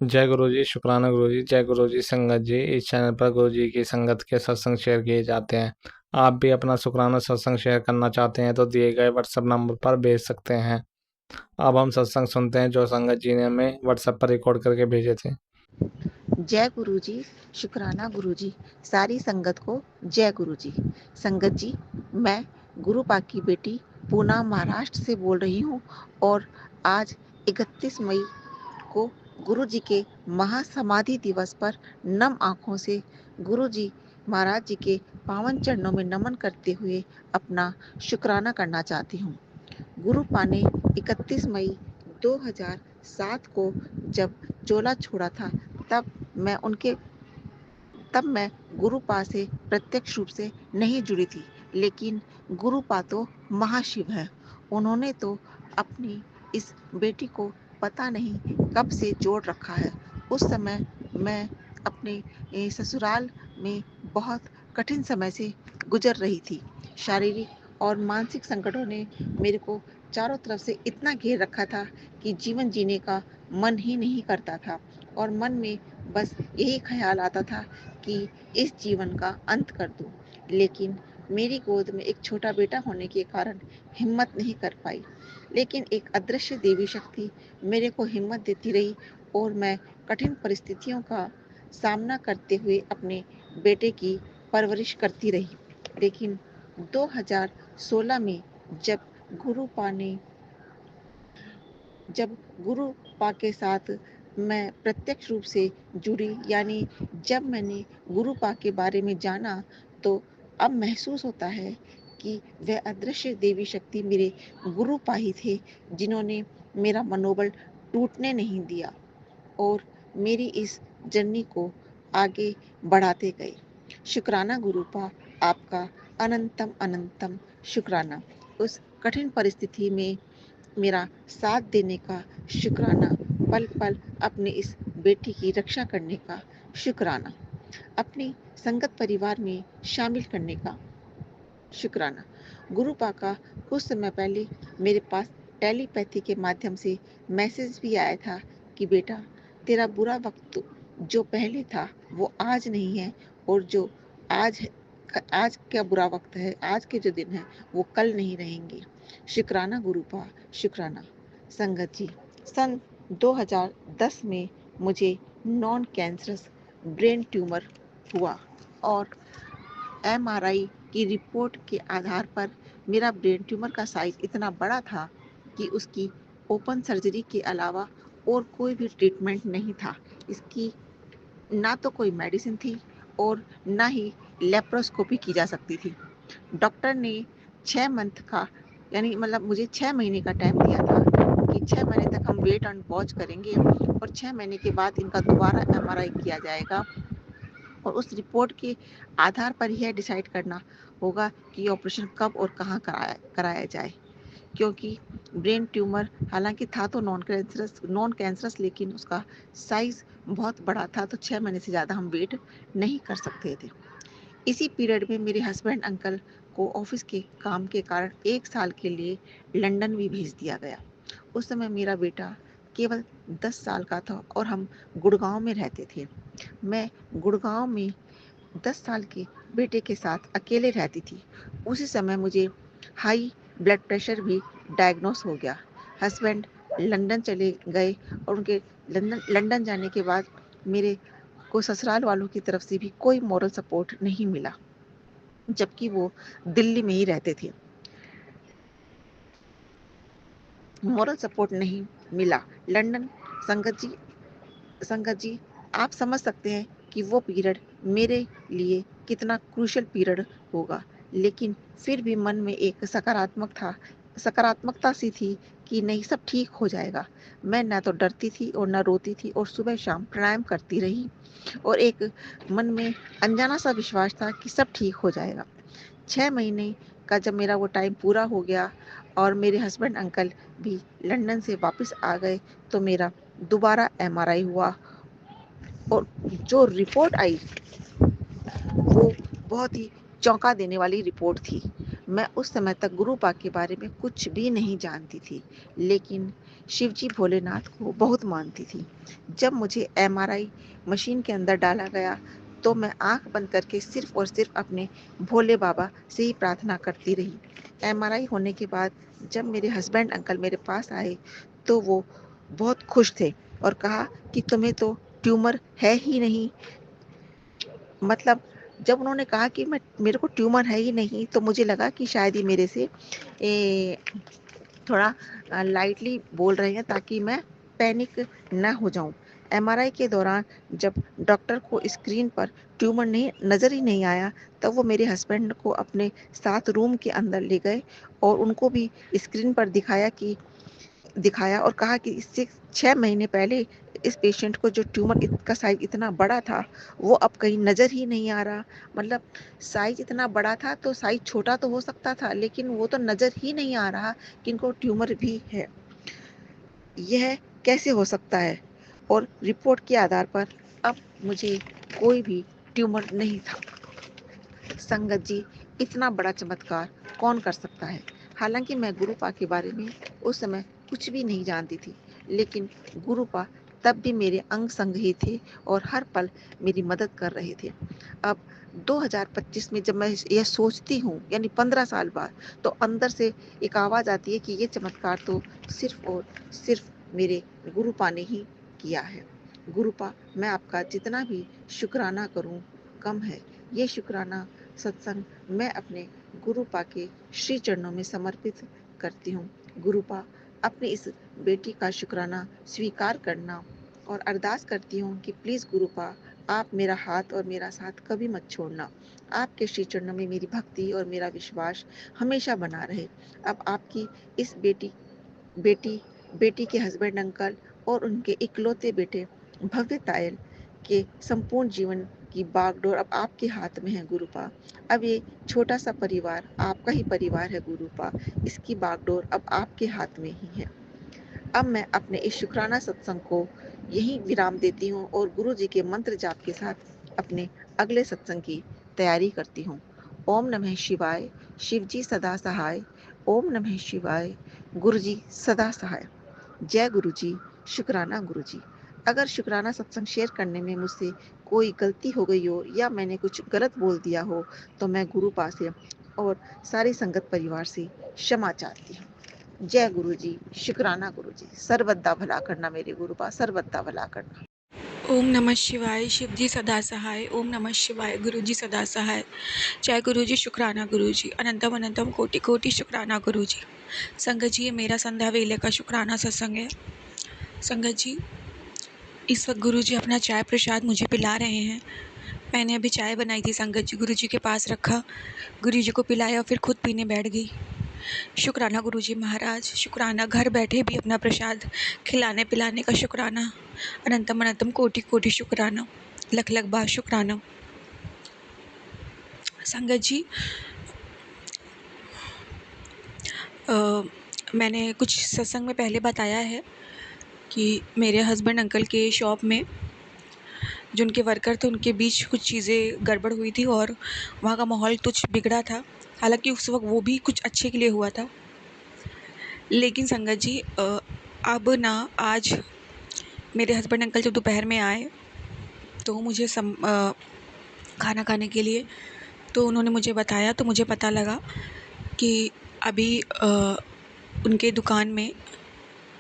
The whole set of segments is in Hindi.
जय गुरु जी, शुक्राना गुरु जी, जय गुरु जी संगत जी। इस चैनल पर गुरु जी की संगत के सत्संग शेयर किए जाते हैं। आप भी अपना शुक्राना सत्संग शेयर करना चाहते हैं तो दिए गए व्हाट्सएप नंबर पर भेज सकते हैं। अब हम सत्संग सुनते हैं जो संगत जी ने हमें व्हाट्सएप पर रिकॉर्ड करके भेजे थे। जय गुरु जी, शुक्राना गुरु जी, सारी संगत को जय गुरु जी। संगत जी, मैं गुरु पाक की बेटी पूना महाराष्ट्र से बोल रही हूँ और आज 31 मई को गुरु जी के महासमाधि दिवस पर नम आंखों से गुरु जी महाराज जी के पावन चरणों में नमन करते हुए अपना शुक्राना करना चाहती हूँ। गुरु पाने 31 मई 2007 को जब चोला छोड़ा था, तब मैं उनके तब मैं गुरुपा से प्रत्यक्ष रूप से नहीं जुड़ी थी, लेकिन गुरुपा तो महाशिव है। उन्होंने तो अपनी इस बेटी को पता नहीं कब से जोड़ रखा है। उस समय मैं अपने ससुराल में बहुत कठिन समय से गुजर रही थी। शारीरिक और मानसिक संकटों ने मेरे को चारों तरफ से इतना घेर रखा था कि जीवन जीने का मन ही नहीं करता था और मन में बस यही ख्याल आता था कि इस जीवन का अंत कर दूं। लेकिन मेरी गोद में एक छोटा बेटा होने के कारण हिम्मत नहीं कर पाई। लेकिन एक अदृश्य देवी शक्ति मेरे को हिम्मत देती रही और मैं कठिन परिस्थितियों का सामना करते हुए अपने बेटे की परवरिश करती रही। लेकिन 2016 में जब गुरुपा ने जब गुरु पा के साथ मैं प्रत्यक्ष रूप से जुड़ी, यानी जब मैंने गुरु पा के बारे में जाना, तो अब महसूस होता है कि वह अदृश्य देवी शक्ति मेरे गुरु पा ही थे, जिन्होंने मेरा मनोबल टूटने नहीं दिया और मेरी इस जर्नी को आगे बढ़ाते गए। शुक्राना गुरुपा, आपका अनंतम अनंतम शुक्राना। उस कठिन परिस्थिति में मेरा साथ देने का शुक्राना, पल पल अपने इस बेटी की रक्षा करने का शुक्राना, अपनी संगत परिवार में शामिल करने का शुक्राना। गुरुपा का कुछ समय पहले मेरे पास टेलीपैथी के माध्यम से मैसेज भी आया था कि बेटा, तेरा बुरा वक्त जो पहले था वो आज नहीं है, और जो आज आज का बुरा वक्त है, आज के जो दिन है वो कल नहीं रहेंगे। शुक्राना गुरुपा, शुक्राना। संगत जी, सन 2010 में मुझे नॉन कैंसरस ब्रेन ट्यूमर हुआ और एमआरआई की रिपोर्ट के आधार पर मेरा ब्रेन ट्यूमर का साइज इतना बड़ा था कि उसकी ओपन सर्जरी के अलावा और कोई भी ट्रीटमेंट नहीं था। इसकी ना तो कोई मेडिसिन थी और ना ही लेप्रोस्कोपी की जा सकती थी। डॉक्टर ने 6 मंथ का, यानी मतलब मुझे 6 महीने का टाइम दिया था कि 6 महीने तक हम वेट एंड वॉच करेंगे और 6 महीने के बाद इनका दोबारा एमआरआई किया जाएगा और उस रिपोर्ट के आधार पर यह डिसाइड करना होगा कि ऑपरेशन कब और कहाँ कराया जाए। क्योंकि ब्रेन ट्यूमर हालांकि था तो नॉन कैंसरस, लेकिन उसका साइज बहुत बड़ा था, तो 6 महीने से ज़्यादा हम वेट नहीं कर सकते थे। इसी पीरियड में मेरे हस्बैंड अंकल को ऑफिस के काम के कारण 1 साल के लिए लंदन भी भेज दिया गया। उस समय मेरा बेटा केवल 10 साल का था और हम गुड़गांव में रहते थे। मैं गुड़गांव में 10 साल के बेटे के साथ अकेले रहती थी। उसी समय मुझे हाई ब्लड प्रेशर भी डायग्नोस हो गया। हस्बैंड लंदन चले गए और उनके लंदन जाने के बाद मेरे को ससुराल वालों की तरफ से भी कोई मॉरल सपोर्ट नहीं मिला, जबकि वो दिल्ली में ही रहते थे। मॉरल सपोर्ट नहीं मिला। लंदन, संगत जी संगत जी, आप समझ सकते हैं कि वो पीरियड मेरे लिए कितना क्रूशियल पीरियड होगा। लेकिन फिर भी मन में एक सकारात्मकता सी थी कि नहीं, सब ठीक हो जाएगा। मैं ना तो डरती थी और ना रोती थी और सुबह शाम प्राणायाम करती रही और एक मन में अनजाना सा विश्वास था कि सब ठीक हो जाएगा। 6 महीने का जब मेरा वो टाइम पूरा हो गया और मेरे हस्बैंड अंकल भी लंदन से वापस आ गए, तो मेरा दोबारा एमआरआई हुआ और जो रिपोर्ट आई वो बहुत ही चौंका देने वाली रिपोर्ट थी। मैं उस समय तक गुरुपा के बारे में कुछ भी नहीं जानती थी, लेकिन शिवजी भोलेनाथ को बहुत मानती थी। जब मुझे एमआरआई मशीन के अंदर डाला गया तो मैं आंख बंद करके सिर्फ और सिर्फ अपने भोले बाबा से ही प्रार्थना करती रही। एमआरआई होने के बाद जब मेरे हस्बैंड अंकल मेरे पास आए तो वो बहुत खुश थे और कहा कि तुम्हें तो ट्यूमर है ही नहीं। मतलब जब उन्होंने कहा कि मैं मेरे को ट्यूमर है ही नहीं तो मुझे लगा कि शायद ही मेरे से ए, थोड़ा लाइटली बोल रहे हैं ताकि मैं पैनिक ना हो जाऊं। एमआरआई के दौरान जब डॉक्टर को स्क्रीन पर ट्यूमर नहीं नज़र ही नहीं आया तब वो मेरे हस्बैंड को अपने साथ रूम के अंदर ले गए और उनको भी स्क्रीन पर दिखाया और कहा कि इससे 6 महीने पहले इस पेशेंट को जो ट्यूमर का साइज इतना बड़ा था वो अब कहीं नज़र ही नहीं आ रहा। मतलब साइज इतना बड़ा था तो साइज छोटा तो हो सकता था लेकिन वो तो नज़र ही नहीं आ रहा कि इनको ट्यूमर भी है। यह कैसे हो सकता है? और रिपोर्ट के आधार पर अब मुझे कोई भी ट्यूमर नहीं था। संगत जी, इतना बड़ा चमत्कार कौन कर सकता है? हालांकि मैं गुरुपा के बारे में उस समय कुछ भी नहीं जानती थी, लेकिन गुरुपा तब भी मेरे अंग संग ही थे और हर पल मेरी मदद कर रहे थे। अब 2025 में जब मैं यह सोचती हूँ, यानी 15 साल बाद, तो अंदर से एक आवाज़ आती है कि ये चमत्कार तो सिर्फ और सिर्फ मेरे गुरुपा ने ही किया है। गुरुपा, मैं आपका जितना भी शुक्राना करूँ कम है। ये शुक्राना सत्संग मैं अपने गुरुपा के श्री चरणों में समर्पित करती हूँ। गुरुपा, अपनी इस बेटी का शुक्राना स्वीकार करना और अरदास करती हूँ कि प्लीज़ गुरुपा, आप मेरा हाथ और मेरा साथ कभी मत छोड़ना। आपके श्री चरणों में मेरी भक्ति और मेरा विश्वास हमेशा बना रहे। अब आपकी इस बेटी बेटी के हस्बैंड अंकल और उनके इकलौते बेटे भव्य तायल के संपूर्ण जीवन की बागडोर अब आपके हाथ में है गुरुपा। अब ये छोटा सा परिवार आपका ही परिवार है गुरुपा। इसकी बागडोर अब आपके हाथ में ही है। अब मैं अपने इस शुक्राना सत्संग को यहीं विराम देती हूँ और गुरु जी के मंत्र जाप के साथ अपने अगले सत्संग की तैयारी करती हूँ। ओम नमः शिवाय, शिव जी सदा सहाय। ओम नमः शिवाय, गुरु जी सदा सहाय। जय गुरु जी, शुक्राना गुरु जी। अगर शुक्राना सत्संग शेयर करने में मुझसे कोई गलती हो गई हो या मैंने कुछ गलत बोल दिया हो तो मैं गुरु पा से और सारी संगत परिवार से क्षमा चाहती हूँ। जय गुरु जी, शुक्राना गुरु जी। सर्वदा भला करना मेरे गुरु पा, सर्वदा भला करना। ओम नमः शिवाय, शिव जी सदा सहाय। ओम नमः शिवाय, गुरु जी सदा सहाय। जय गुरु जी, शुक्राना गुरु जी। अनंतम अनंतम कोटि कोटि शुक्राना गुरु जी। संगत जी, ये मेरा संध्या वेले का शुक्राना सत्संग है। संगत जी, इस वक्त गुरु जी अपना चाय प्रसाद मुझे पिला रहे हैं। मैंने अभी चाय बनाई थी, संगत जी गुरु जी के पास रखा, गुरु जी को पिलाया और फिर खुद पीने बैठ गई। शुक्राना गुरु जी महाराज, शुक्राना घर बैठे भी अपना प्रसाद खिलाने पिलाने का शुक्राना। अनंतम अनंतम कोटि कोटि शुक्राना, लख लख बार शुक्राना। संगत जी, मैंने कुछ सत्संग में पहले बताया है कि मेरे हस्बैंड अंकल के शॉप में जो उनके वर्कर थे उनके बीच कुछ चीज़ें गड़बड़ हुई थी और वहाँ का माहौल कुछ बिगड़ा था। हालांकि उस वक्त वो भी कुछ अच्छे के लिए हुआ था, लेकिन संगत जी अब ना आज मेरे हस्बैंड अंकल जब दोपहर में आए तो मुझे खाना खाने के लिए, तो उन्होंने मुझे बताया, तो मुझे पता लगा कि अभी उनके दुकान में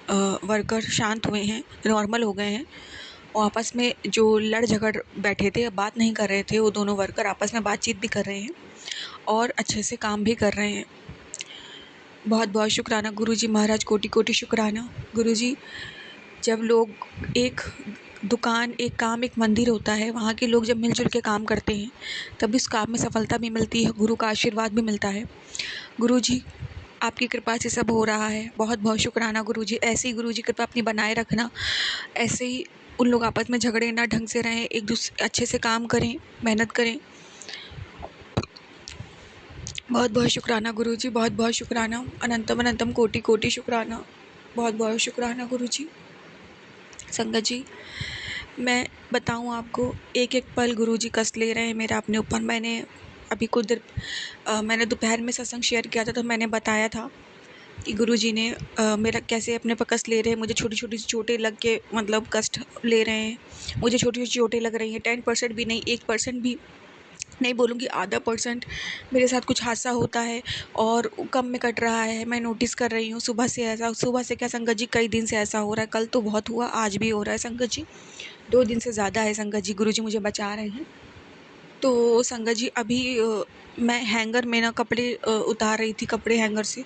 वर्कर शांत हुए हैं, नॉर्मल हो गए हैं और आपस में जो लड़ झगड़ बैठे थे, बात नहीं कर रहे थे, वो दोनों वर्कर आपस में बातचीत भी कर रहे हैं और अच्छे से काम भी कर रहे हैं। बहुत बहुत शुक्राना गुरुजी महाराज, कोटि कोटि शुक्राना गुरुजी। जब लोग एक दुकान, एक काम, एक मंदिर होता है, वहाँ के लोग जब मिलजुल के काम करते हैं तब इस काम में सफलता भी मिलती है, गुरु का आशीर्वाद भी मिलता है। गुरुजी, आपकी कृपा से सब हो रहा है। बहुत बहुत शुक्राना गुरुजी। ऐसे ही गुरुजी कृपा अपनी बनाए रखना। ऐसे ही उन लोग आपस में झगड़े ना, ढंग से रहें, एक दूसरे अच्छे से काम करें, मेहनत करें। बहुत बहुत शुक्राना गुरुजी, बहुत बहुत शुक्राना। अनंतम अनंतम कोटि कोटि शुक्राना। बहुत बहुत शुक्राना गुरुजी। संगत जी, मैं बताऊं आपको, एक एक पल गुरुजी कष्ट ले रहे हैं मेरा अपने ऊपर। मैंने अभी कुछ देर मैंने दोपहर में सत्संग शेयर किया था तो मैंने बताया था कि गुरुजी ने मेरा कैसे अपने पर कष्ट ले रहे हैं, मुझे छोटी छोटी चोटें लग के मतलब कष्ट ले रहे हैं, मुझे छोटी छोटी चोटें लग रही हैं। 10% भी नहीं, 1% भी नहीं बोलूँगी, आधा परसेंट मेरे साथ कुछ हादसा होता है और कम में कट रहा है। मैं नोटिस कर रही हूँ सुबह से ऐसा, सुबह से क्या संगत जी, कई दिन से ऐसा हो रहा है। कल तो बहुत हुआ, आज भी हो रहा है संगत जी, 2 दिन से ज़्यादा है संगत जी। गुरुजी मुझे बचा रहे हैं। तो संगत जी अभी मैं हैंगर में ना कपड़े उतार रही थी, कपड़े हैंगर से।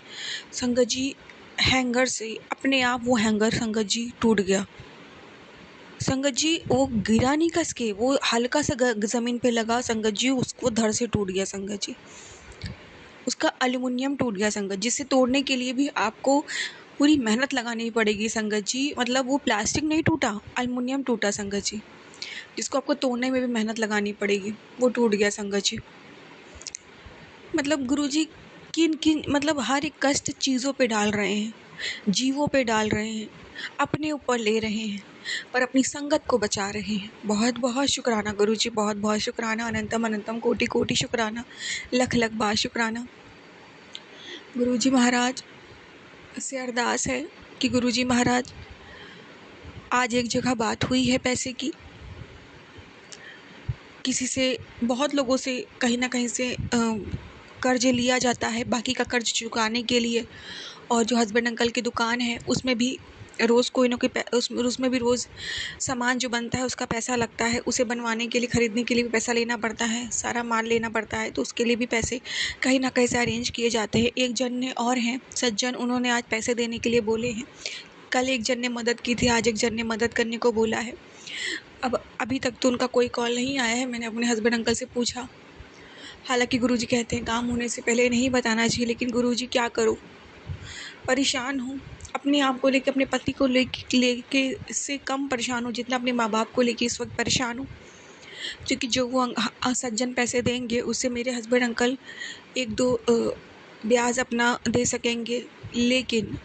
संगत जी हैंगर से अपने आप वो हैंगर संगत जी टूट गया। संगत जी वो गिरा नहीं कस के, वो हल्का सा ज़मीन पे लगा संगत जी, उसको धड़ से टूट गया संगत जी। उसका एल्युमिनियम टूट गया संगत, जिसे तोड़ने के लिए भी आपको पूरी मेहनत लगानी पड़ेगी संगत जी। मतलब वो प्लास्टिक नहीं टूटा, एल्युमिनियम टूटा संगत जी, जिसको आपको तोड़ने में भी मेहनत लगानी पड़ेगी, वो टूट गया संगत जी। मतलब गुरुजी किन किन मतलब हर एक कष्ट चीज़ों पे डाल रहे हैं, जीवों पे डाल रहे हैं, अपने ऊपर ले रहे हैं, पर अपनी संगत को बचा रहे हैं। बहुत बहुत शुक्राना गुरुजी, बहुत बहुत शुक्राना, अनंतम अनंतम कोटि कोटि शुक्राना, लख लख बार शुक्राना। गुरुजी महाराज से अरदास है कि गुरुजी महाराज, आज एक जगह बात हुई है पैसे की, किसी से, बहुत लोगों से कहीं ना कहीं से कर्ज लिया जाता है बाकी का कर्ज चुकाने के लिए। और जो हस्बैंड अंकल की दुकान है उसमें भी रोज़ कोई ना कोई उसमें भी रोज़ सामान जो बनता है उसका पैसा लगता है, उसे बनवाने के लिए, ख़रीदने के लिए भी पैसा लेना पड़ता है, सारा माल लेना पड़ता है, तो उसके लिए भी पैसे कहीं ना कहीं से अरेंज किए जाते हैं। एक जन ने और हैं सज्जन, उन्होंने आज पैसे देने के लिए बोले हैं। कल एक जन ने मदद की थी, आज एक जन ने मदद करने को बोला है। अब अभी तक तो उनका कोई कॉल नहीं आया है। मैंने अपने हस्बैंड अंकल से पूछा, हालांकि गुरुजी कहते हैं काम होने से पहले नहीं बताना चाहिए, लेकिन गुरुजी क्या करूँ, परेशान हूँ अपने आप को लेके, अपने पति को लेके इससे कम परेशान हूँ जितना अपने माँ बाप को लेके इस वक्त परेशान हूँ। क्योंकि जो वो सज्जन पैसे देंगे उससे मेरे हस्बैंड अंकल एक दो ब्याज अपना दे सकेंगे, लेकिन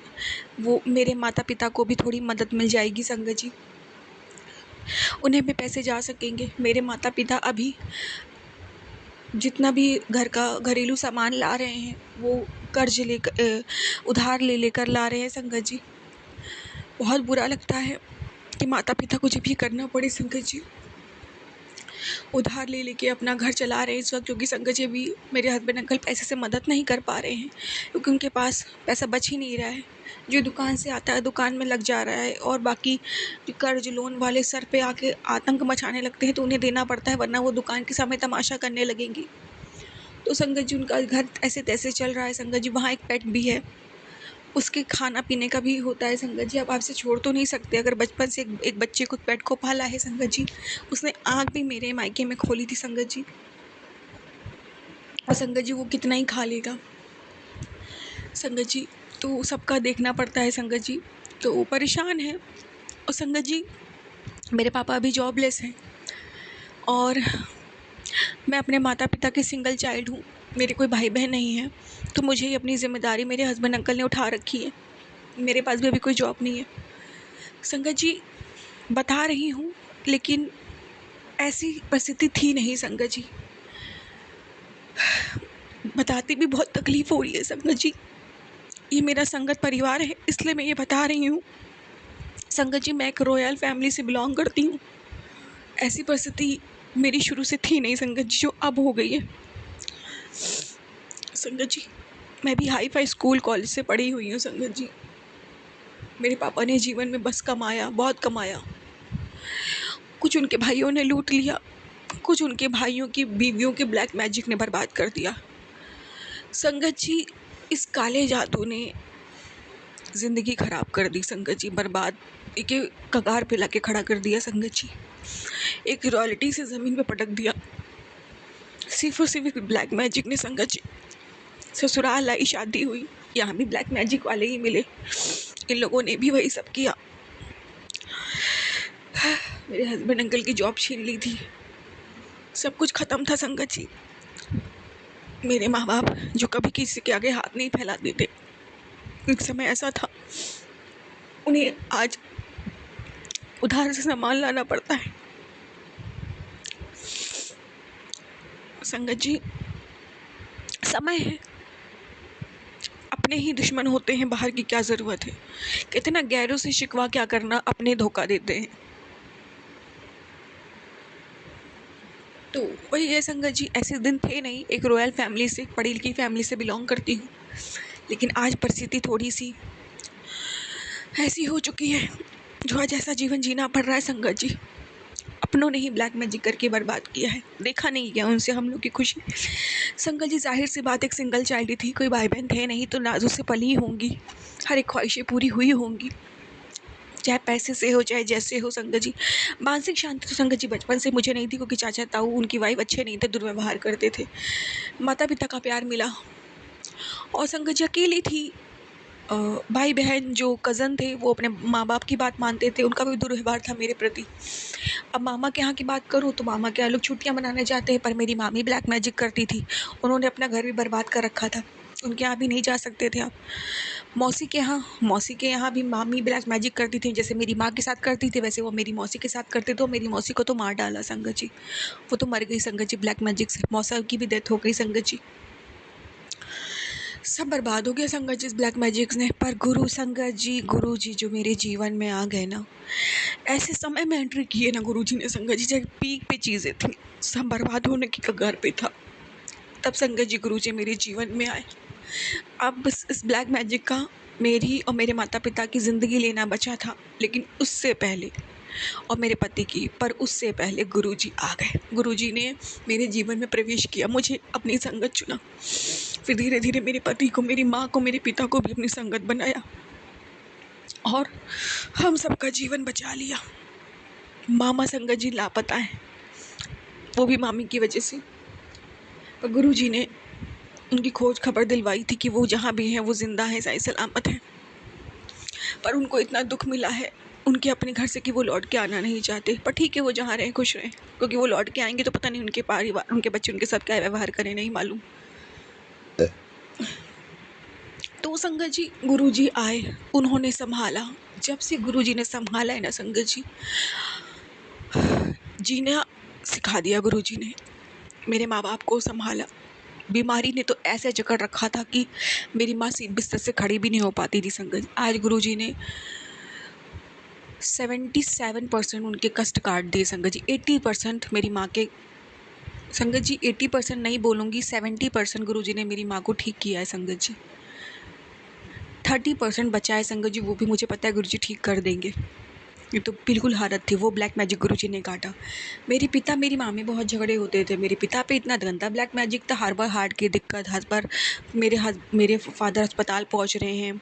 वो मेरे माता पिता को भी थोड़ी मदद मिल जाएगी संगत जी, उन्हें भी पैसे जा सकेंगे। मेरे माता पिता अभी जितना भी घर का घरेलू सामान ला रहे हैं वो कर्ज लेकर, उधार ले लेकर ला रहे हैं संगत जी। बहुत बुरा लगता है कि माता पिता को जब ये करना पड़े संगत जी, उधार ले लेके अपना घर चला रहे हैं इस वक्त, क्योंकि संगत जी अभी मेरे हस्बैंड अंकल पैसे से मदद नहीं कर पा रहे हैं, क्योंकि उनके पास पैसा बच ही नहीं रहा है। जो दुकान से आता है दुकान में लग जा रहा है, और बाकी जो कर्ज लोन वाले सर पे आके आतंक मचाने लगते हैं तो उन्हें देना पड़ता है, वरना वो दुकान के सामने तमाशा करने लगेंगी। तो संगत जी उनका घर ऐसे तैसे चल रहा है संगत जी। वहाँ एक पेट भी है, उसके खाना पीने का भी होता है संगत जी। अब आपसे छोड़ तो नहीं सकते, अगर बचपन से एक बच्चे को, पेट को पाला है संगत जी, उसने आँख भी मेरे मायके में खोली थी संगत जी, और संगत जी वो कितना ही खा लेगा संगत जी, तो सबका देखना पड़ता है संगत जी, तो वो परेशान है। और संगत जी मेरे पापा अभी जॉबलेस हैं, और मैं अपने माता पिता की सिंगल चाइल्ड हूँ, मेरे कोई भाई बहन नहीं है, तो मुझे ही अपनी ज़िम्मेदारी मेरे हस्बैंड अंकल ने उठा रखी है। मेरे पास भी अभी कोई जॉब नहीं है संगत जी, बता रही हूँ, लेकिन ऐसी परिस्थिति थी नहीं संगत जी। बताती भी बहुत तकलीफ़ हो रही है संगत जी। ये मेरा संगत परिवार है, इसलिए मैं ये बता रही हूँ संगत जी। मैं एक रॉयल फैमिली से बिलोंग करती हूँ, ऐसी परिस्थिति मेरी शुरू से थी नहीं संगत जी, जो अब हो गई है संगत जी। मैं भी हाई फाई स्कूल कॉलेज से पढ़ी हुई हूँ संगत जी। मेरे पापा ने जीवन में बस कमाया, बहुत कमाया, कुछ उनके भाइयों ने लूट लिया, कुछ उनके भाइयों की बीवियों के ब्लैक मैजिक ने बर्बाद कर दिया संगत जी। इस काले जादू ने ज़िंदगी ख़राब कर दी संगत जी, बर्बाद के कगार पे लाके खड़ा कर दिया संगत जी, एक रॉयल्टी से ज़मीन पे पटक दिया, सिर्फ और सिर्फ ब्लैक मैजिक ने संगत जी। ससुराल आई, शादी हुई, यहाँ भी ब्लैक मैजिक वाले ही मिले, इन लोगों ने भी वही सब किया। मेरे हस्बैंड अंकल की जॉब छीन ली थी, सब कुछ ख़त्म था संगत जी। मेरे माँ बाप जो कभी किसी के आगे हाथ नहीं फैलाते थे, एक समय ऐसा था उन्हें आज उधार से सामान लाना पड़ता है संगत जी। समय है अपने ही दुश्मन होते हैं, बाहर की क्या ज़रूरत है। कितना गैरों से शिकवा क्या करना, अपने धोखा देते हैं। तो वही है संगत जी, ऐसे दिन थे नहीं। एक रॉयल फैमिली से, पढ़ी लिखी फैमिली से बिलोंग करती हूँ, लेकिन आज परिस्थिति थोड़ी सी ऐसी हो चुकी है जो आज ऐसा जीवन जीना पड़ रहा है संगत जी। अपनों ने ही ब्लैक मैजिक करके बर्बाद किया है। देखा नहीं गया उनसे हम लोग की खुशी। संगत जी जाहिर सी बात, एक सिंगल चाइल्ड थी, कोई भाई बहन थे नहीं, तो नाजों से पली होंगी, हर एक ख्वाहिशें पूरी हुई होंगी, चाहे पैसे से हो चाहे जैसे हो संगत जी। मानसिक शांति तो संगत जी बचपन से मुझे नहीं थी, क्योंकि चाचा ताऊ उनकी वाइफ अच्छे नहीं थे, दुर्व्यवहार करते थे। माता पिता का प्यार मिला, और संगत जी अकेली थी। भाई बहन जो कज़न थे वो अपने माँ बाप की बात मानते थे, उनका भी दुर्व्यवहार था मेरे प्रति। अब मामा के यहाँ की बात करूँ तो मामा के यहाँ लोग छुट्टियाँ मनाने जाते हैं, पर मेरी मामी ब्लैक मैजिक करती थी। उन्होंने अपना घर भी बर्बाद कर रखा था, उनके यहाँ भी नहीं जा सकते थे आप। मौसी के यहाँ भी मामी ब्लैक मैजिक करती थी, जैसे मेरी माँ के साथ करती थी वैसे वो मेरी मौसी के साथ करते थे। मेरी मौसी को तो मार डाला संगत जी, वो तो मर गई संगत जी ब्लैक मैजिक से। मौसा की भी डेथ हो गई संगत जी, सब बर्बाद हो गया संगत जी इस ब्लैक मैजिक ने। पर गुरु जी जो मेरे जीवन में आ गए ना, ऐसे समय में एंट्री किए ना गुरु जी ने संगत जी, जब पीक पे चीज़ें थी, सब बर्बाद होने की कगार पे था, तब संगत जी गुरु जी मेरे जीवन में आए। अब इस ब्लैक मैजिक का मेरी और मेरे माता पिता की ज़िंदगी लेना बचा था, लेकिन उससे पहले, और मेरे पति की, पर उससे पहले गुरुजी आ गए। गुरुजी ने मेरे जीवन में प्रवेश किया, मुझे अपनी संगत चुना, फिर धीरे धीरे मेरे पति को, मेरी माँ को, मेरे पिता को भी अपनी संगत बनाया, और हम सबका जीवन बचा लिया। मामा संगत जी लापता है, वो भी मामी की वजह से, पर गुरुजी ने उनकी खोज खबर दिलवाई थी कि वो जहाँ भी हैं वो जिंदा है, सही सलामत है। पर उनको इतना दुख मिला है उनके अपने घर से कि वो लौट के आना नहीं चाहते। पर ठीक है, वो जहाँ रहें खुश रहें, क्योंकि वो लौट के आएंगे तो पता नहीं उनके परिवार, उनके बच्चे उनके साथ क्या व्यवहार करें, नहीं मालूम। तो संगत जी गुरुजी आए, उन्होंने संभाला। जब से गुरुजी ने संभाला है ना संगत जी, जीना सिखा दिया गुरुजी ने। मेरे माँ बाप को संभाला। बीमारी ने तो ऐसे जकड़ रखा था कि मेरी माँ बिस्तर से खड़ी भी नहीं हो पाती थी संगत जी। आज गुरुजी ने 77% उनके कष्ट काट दिए संगत जी। 80% मेरी माँ के, संगत जी 80% नहीं बोलूँगी, 70% गुरुजी ने मेरी माँ को ठीक किया है संगत जी। 30% बचा है संगत जी, वो भी मुझे पता है गुरुजी ठीक कर देंगे। ये तो बिल्कुल हालत थी, वो ब्लैक मैजिक गुरुजी ने काटा। मेरे पिता मेरी माँ में बहुत झगड़े होते थे। मेरे पिता पे इतना गंदा ब्लैक मैजिक था, हर बार हार्ट की दिक्कत, हर बार मेरे फादर अस्पताल पहुँच रहे हैं।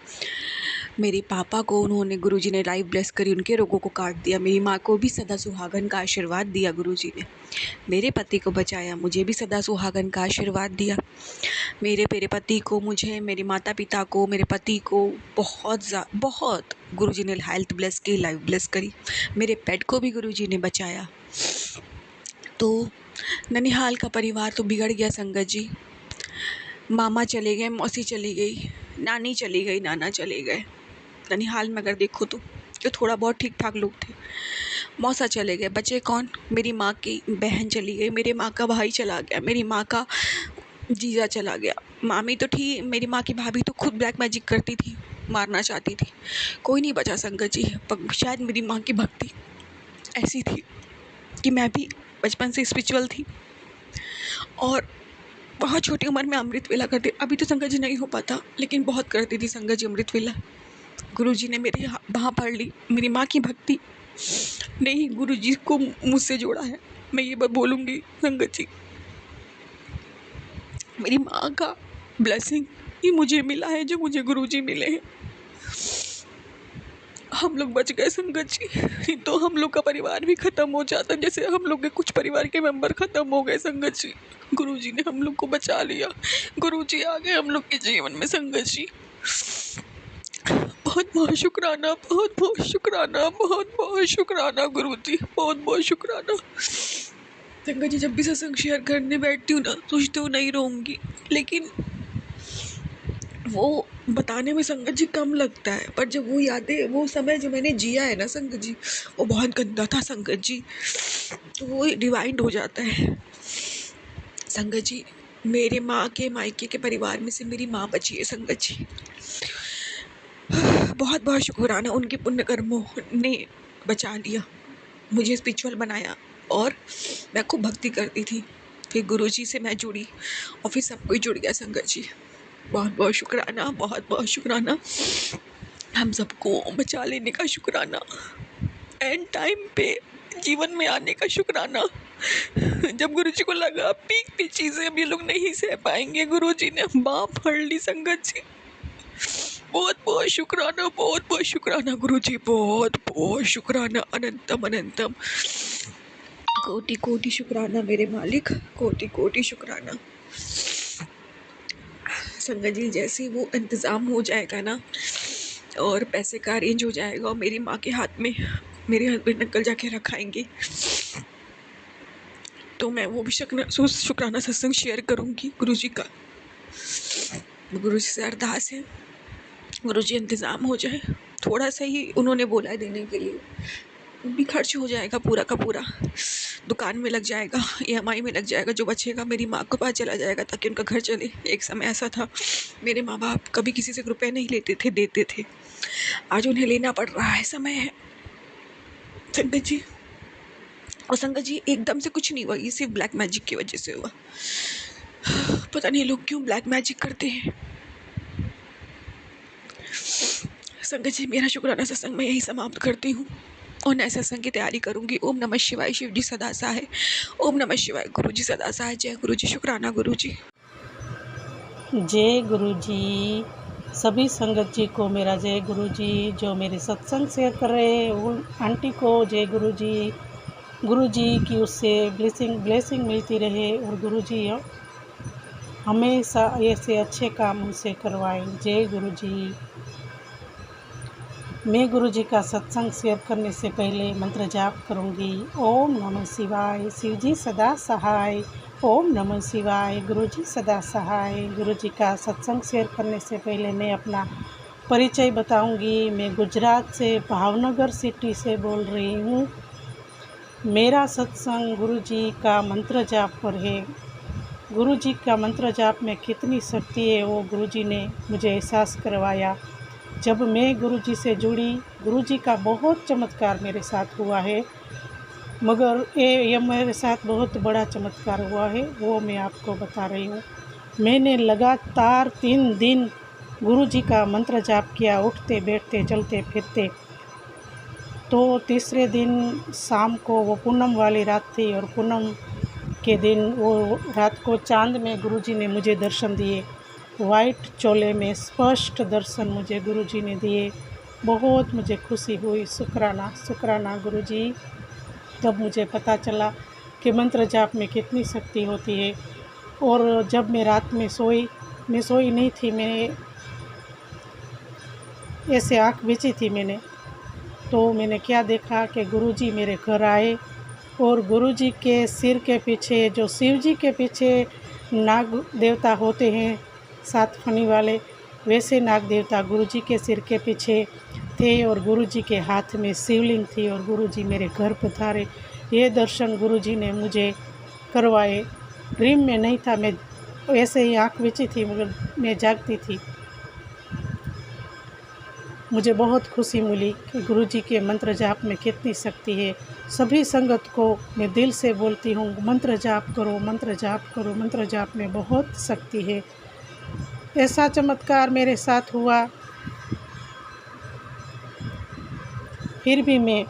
मेरे पापा को उन्होंने, गुरुजी ने लाइफ ब्लेस करी, उनके रोगों को काट दिया। मेरी माँ को भी सदा सुहागन का आशीर्वाद दिया गुरुजी ने। मेरे पति को बचाया, मुझे भी सदा सुहागन का आशीर्वाद दिया। मेरे पति को, मुझे, मेरे माता पिता को, मेरे पति को बहुत गुरुजी ने हेल्थ ब्लेस की, लाइफ ब्लेस करी। मेरे पेट को भी गुरुजी ने बचाया। तो ननिहाल का परिवार तो बिगड़ गया संगत जी। मामा चले गए, मौसी चली गई, नानी चली गई, नाना चले गए। ननिहाल में अगर देखो तो जो थोड़ा बहुत ठीक ठाक लोग थे। मौसा चले गए, बचे कौन? मेरी माँ की बहन चली गई, मेरी माँ का भाई चला गया, मेरी माँ का जीजा चला गया। मामी तो थी, मेरी माँ की भाभी तो खुद ब्लैक मैजिक करती थी, मारना चाहती थी। कोई नहीं बचा संगत जी। शायद मेरी माँ की भक्ति ऐसी थी कि मैं भी बचपन से स्पिरिचुअल थी, और बहुत छोटी उम्र में अमृत वेला करती। अभी तो संगत जी नहीं हो पाता, लेकिन बहुत करती थी संगत जी अमृत वेला। गुरुजी ने मेरी बाँह पकड़ ली। मेरी माँ की भक्ति ने ही गुरुजी को मुझसे जोड़ा है। मैं ये बात बोलूँगी संगत जी, मेरी माँ का ब्लेसिंग ही मुझे मिला है जो मुझे गुरुजी मिले हैं। हम लोग बच गए संगत जी, नहीं तो हम लोग का परिवार भी खत्म हो जाता, जैसे हम लोग के कुछ परिवार के मेंबर खत्म हो गए संगत जी। गुरुजी ने हम लोग को बचा लिया। गुरुजी आ गए हम लोग के जीवन में संगत जी। बहुत बहुत शुक्राना, बहुत बहुत शुक्राना, बहुत बहुत शुक्राना गुरुजी, बहुत बहुत शुक्राना। संगत जी जब भी सत्संग शेयर करने बैठती हूँ ना, सोचती हूँ नहीं रहूँगी, लेकिन वो बताने में संगत जी कम लगता है, पर जब वो यादें, वो समय जो मैंने जिया है ना संगत जी, वो बहुत गंदा था संगत जी, तो वो रिवाइंड हो जाता है संगत जी। मेरे माँ के मायके के परिवार में से मेरी माँ बची है संगत जी। बहुत बहुत शुक्राना, उनके पुण्य कर्मों ने बचा लिया, मुझे स्पिरिचुअल बनाया और मैं खूब भक्ति करती थी। फिर गुरुजी से मैं जुड़ी और फिर सब कोई जुड़ गया संगत जी। बहुत बहुत शुक्राना, बहुत बहुत शुक्राना, हम सबको बचा लेने का शुक्राना, एंड टाइम पे जीवन में आने का शुक्राना। जब गुरुजी को लगा पीक पे चीजें अब ये लोग नहीं सह पाएंगे, गुरुजी ने बाँह फड़ ली संगत जी। बहुत बहुत शुक्राना, बहुत बहुत शुक्राना गुरुजी, बहुत बहुत शुक्राना, अनंतम अनंतम, कोटि कोटि शुक्राना मेरे मालिक, कोटि कोटि शुक्राना। संगत जी जैसे ही वो इंतज़ाम हो जाएगा ना और पैसे का अरेंज हो जाएगा और मेरी माँ के हाथ में मेरे हस्बैंड अंकल जाके रखाएंगे, तो मैं वो भी शुक्राना सत्संग शेयर करूँगी गुरुजी का। गुरुजी से अरदास है, गुरुजी इंतज़ाम हो जाए, थोड़ा सा ही उन्होंने बोला है देने के लिए, वो भी खर्च हो जाएगा पूरा का पूरा, दुकान में लग जाएगा, EMI में लग जाएगा, जो बचेगा मेरी माँ के पास चला जाएगा ताकि उनका घर चले। एक समय ऐसा था मेरे माँ बाप कभी किसी से रुपए नहीं लेते थे, देते थे, आज उन्हें लेना पड़ रहा है, समय है संगत जी। और संगत जी एकदम से कुछ नहीं हुआ, ये सिर्फ ब्लैक मैजिक की वजह से हुआ। पता नहीं लोग क्यों ब्लैक मैजिक करते हैं। संगत जी मेरा शुक्राना सत्संग मैं यही समाप्त करती हूँ और नए सत्संग की तैयारी करूँगी। ओम नमः शिवाय, शिव जी सदा सहाय। ओम नमः शिवाय, गुरु जी सदा सहाय। जय गुरु जी, शुक्राना गुरु जी। जय गुरु जी। सभी संगत जी को मेरा जय गुरु जी। जो मेरे सत्संग शेयर कर रहे हैं उन आंटी को जय गुरु जी। गुरु जी की उससे ब्लेसिंग मिलती रहे और गुरु जी हमेशा ऐसे अच्छे काम उनसे करवाएं। जय गुरु जी। मैं गुरु जी का सत्संग शेयर करने से पहले मंत्र जाप करूंगी। ओम नमः शिवाय, शिव जी सदा सहाय। ओम नमः शिवाय, गुरु जी सदा सहाय। गुरु जी का सत्संग शेयर करने से पहले मैं अपना परिचय बताऊंगी। मैं गुजरात से भावनगर सिटी से बोल रही हूँ। मेरा सत्संग गुरु जी का मंत्र जाप पर है। गुरु जी का मंत्र जाप में कितनी शक्ति है वो गुरु जी ने मुझे एहसास करवाया। जब मैं गुरु जी से जुड़ी, गुरु जी का बहुत चमत्कार मेरे साथ हुआ है, मगर ये मेरे साथ बहुत बड़ा चमत्कार हुआ है, वो मैं आपको बता रही हूँ। मैंने लगातार 3 दिन गुरु जी का मंत्र जाप किया, उठते बैठते चलते फिरते। तो तीसरे दिन शाम को, वो पूनम वाली रात थी और पूनम के दिन वो रात को चांद में गुरु जी ने मुझे दर्शन दिए। वाइट चोले में स्पष्ट दर्शन मुझे गुरु जी ने दिए। बहुत मुझे खुशी हुई। शुक्राना गुरु जी। तब मुझे पता चला कि मंत्र जाप में कितनी शक्ति होती है। और जब मैं रात में सोई नहीं थी, मैं ऐसे आँख बिछी थी मैंने, तो मैंने क्या देखा कि गुरु जी मेरे घर आए और गुरु जी के सिर के पीछे, जो शिव जी के पीछे नाग देवता होते हैं 7 फनी वाले, वैसे नाग देवता गुरु जी के सिर के पीछे थे और गुरु जी के हाथ में शिवलिंग थी और गुरु जी मेरे घर पधारे। ये दर्शन गुरु जी ने मुझे करवाए। ड्रीम में नहीं था, मैं ऐसे ही आँख बिछी थी मगर मैं जागती थी। मुझे बहुत खुशी मिली कि गुरु जी के मंत्र जाप में कितनी शक्ति है। सभी संगत को मैं दिल से बोलती हूँ, मंत्र जाप करो, मंत्र जाप करो। मंत्र जाप में बहुत शक्ति है। ऐसा चमत्कार मेरे साथ हुआ, फिर भी मैं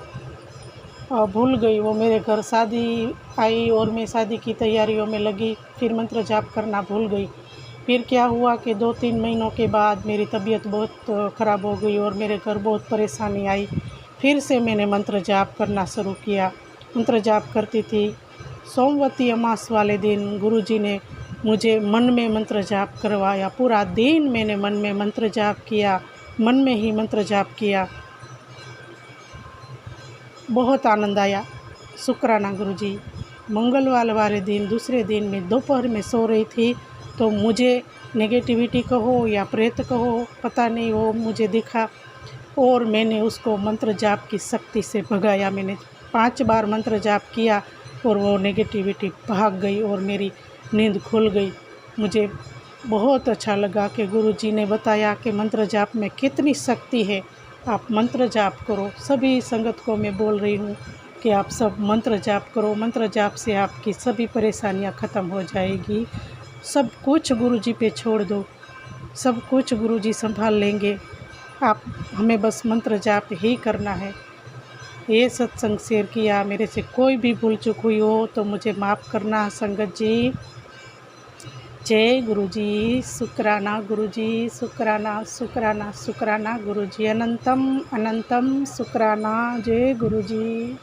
भूल गई। वो मेरे घर शादी आई और मैं शादी की तैयारियों में लगी, फिर मंत्र जाप करना भूल गई। फिर क्या हुआ कि 2-3 महीनों के बाद मेरी तबीयत बहुत ख़राब हो गई और मेरे घर बहुत परेशानी आई। फिर से मैंने मंत्र जाप करना शुरू किया। मंत्र जाप करती थी। सोमवती अमास वाले दिन गुरु जी ने मुझे मन में मंत्र जाप करवाया। पूरा दिन मैंने मन में मंत्र जाप किया, मन में ही मंत्र जाप किया। बहुत आनंद आया। शुक्राना गुरु जी। मंगलवार वाले दिन, दूसरे दिन मैं दोपहर में सो रही थी, तो मुझे नेगेटिविटी कहो या प्रेत कहो, पता नहीं, वो मुझे दिखा और मैंने उसको मंत्र जाप की शक्ति से भगाया। मैंने 5 बार मंत्र जाप किया और वो नेगेटिविटी भाग गई और मेरी नींद खुल गई। मुझे बहुत अच्छा लगा कि गुरुजी ने बताया कि मंत्र जाप में कितनी शक्ति है। आप मंत्र जाप करो। सभी संगत को मैं बोल रही हूँ कि आप सब मंत्र जाप करो। मंत्र जाप से आपकी सभी परेशानियाँ ख़त्म हो जाएगी। सब कुछ गुरुजी पे छोड़ दो, सब कुछ गुरुजी संभाल लेंगे। आप हमें बस मंत्र जाप ही करना है। ये सत्संग शेयर किया, मेरे से कोई भी भूल चूक हुई हो तो मुझे माफ़ करना संगत जी। जय गुरुजी, शुक्राना गुरुजी, शुक्राना शुक्राना शुक्राना गुरुजी, अनंतम अनंतम शुक्राना। जय गुरुजी।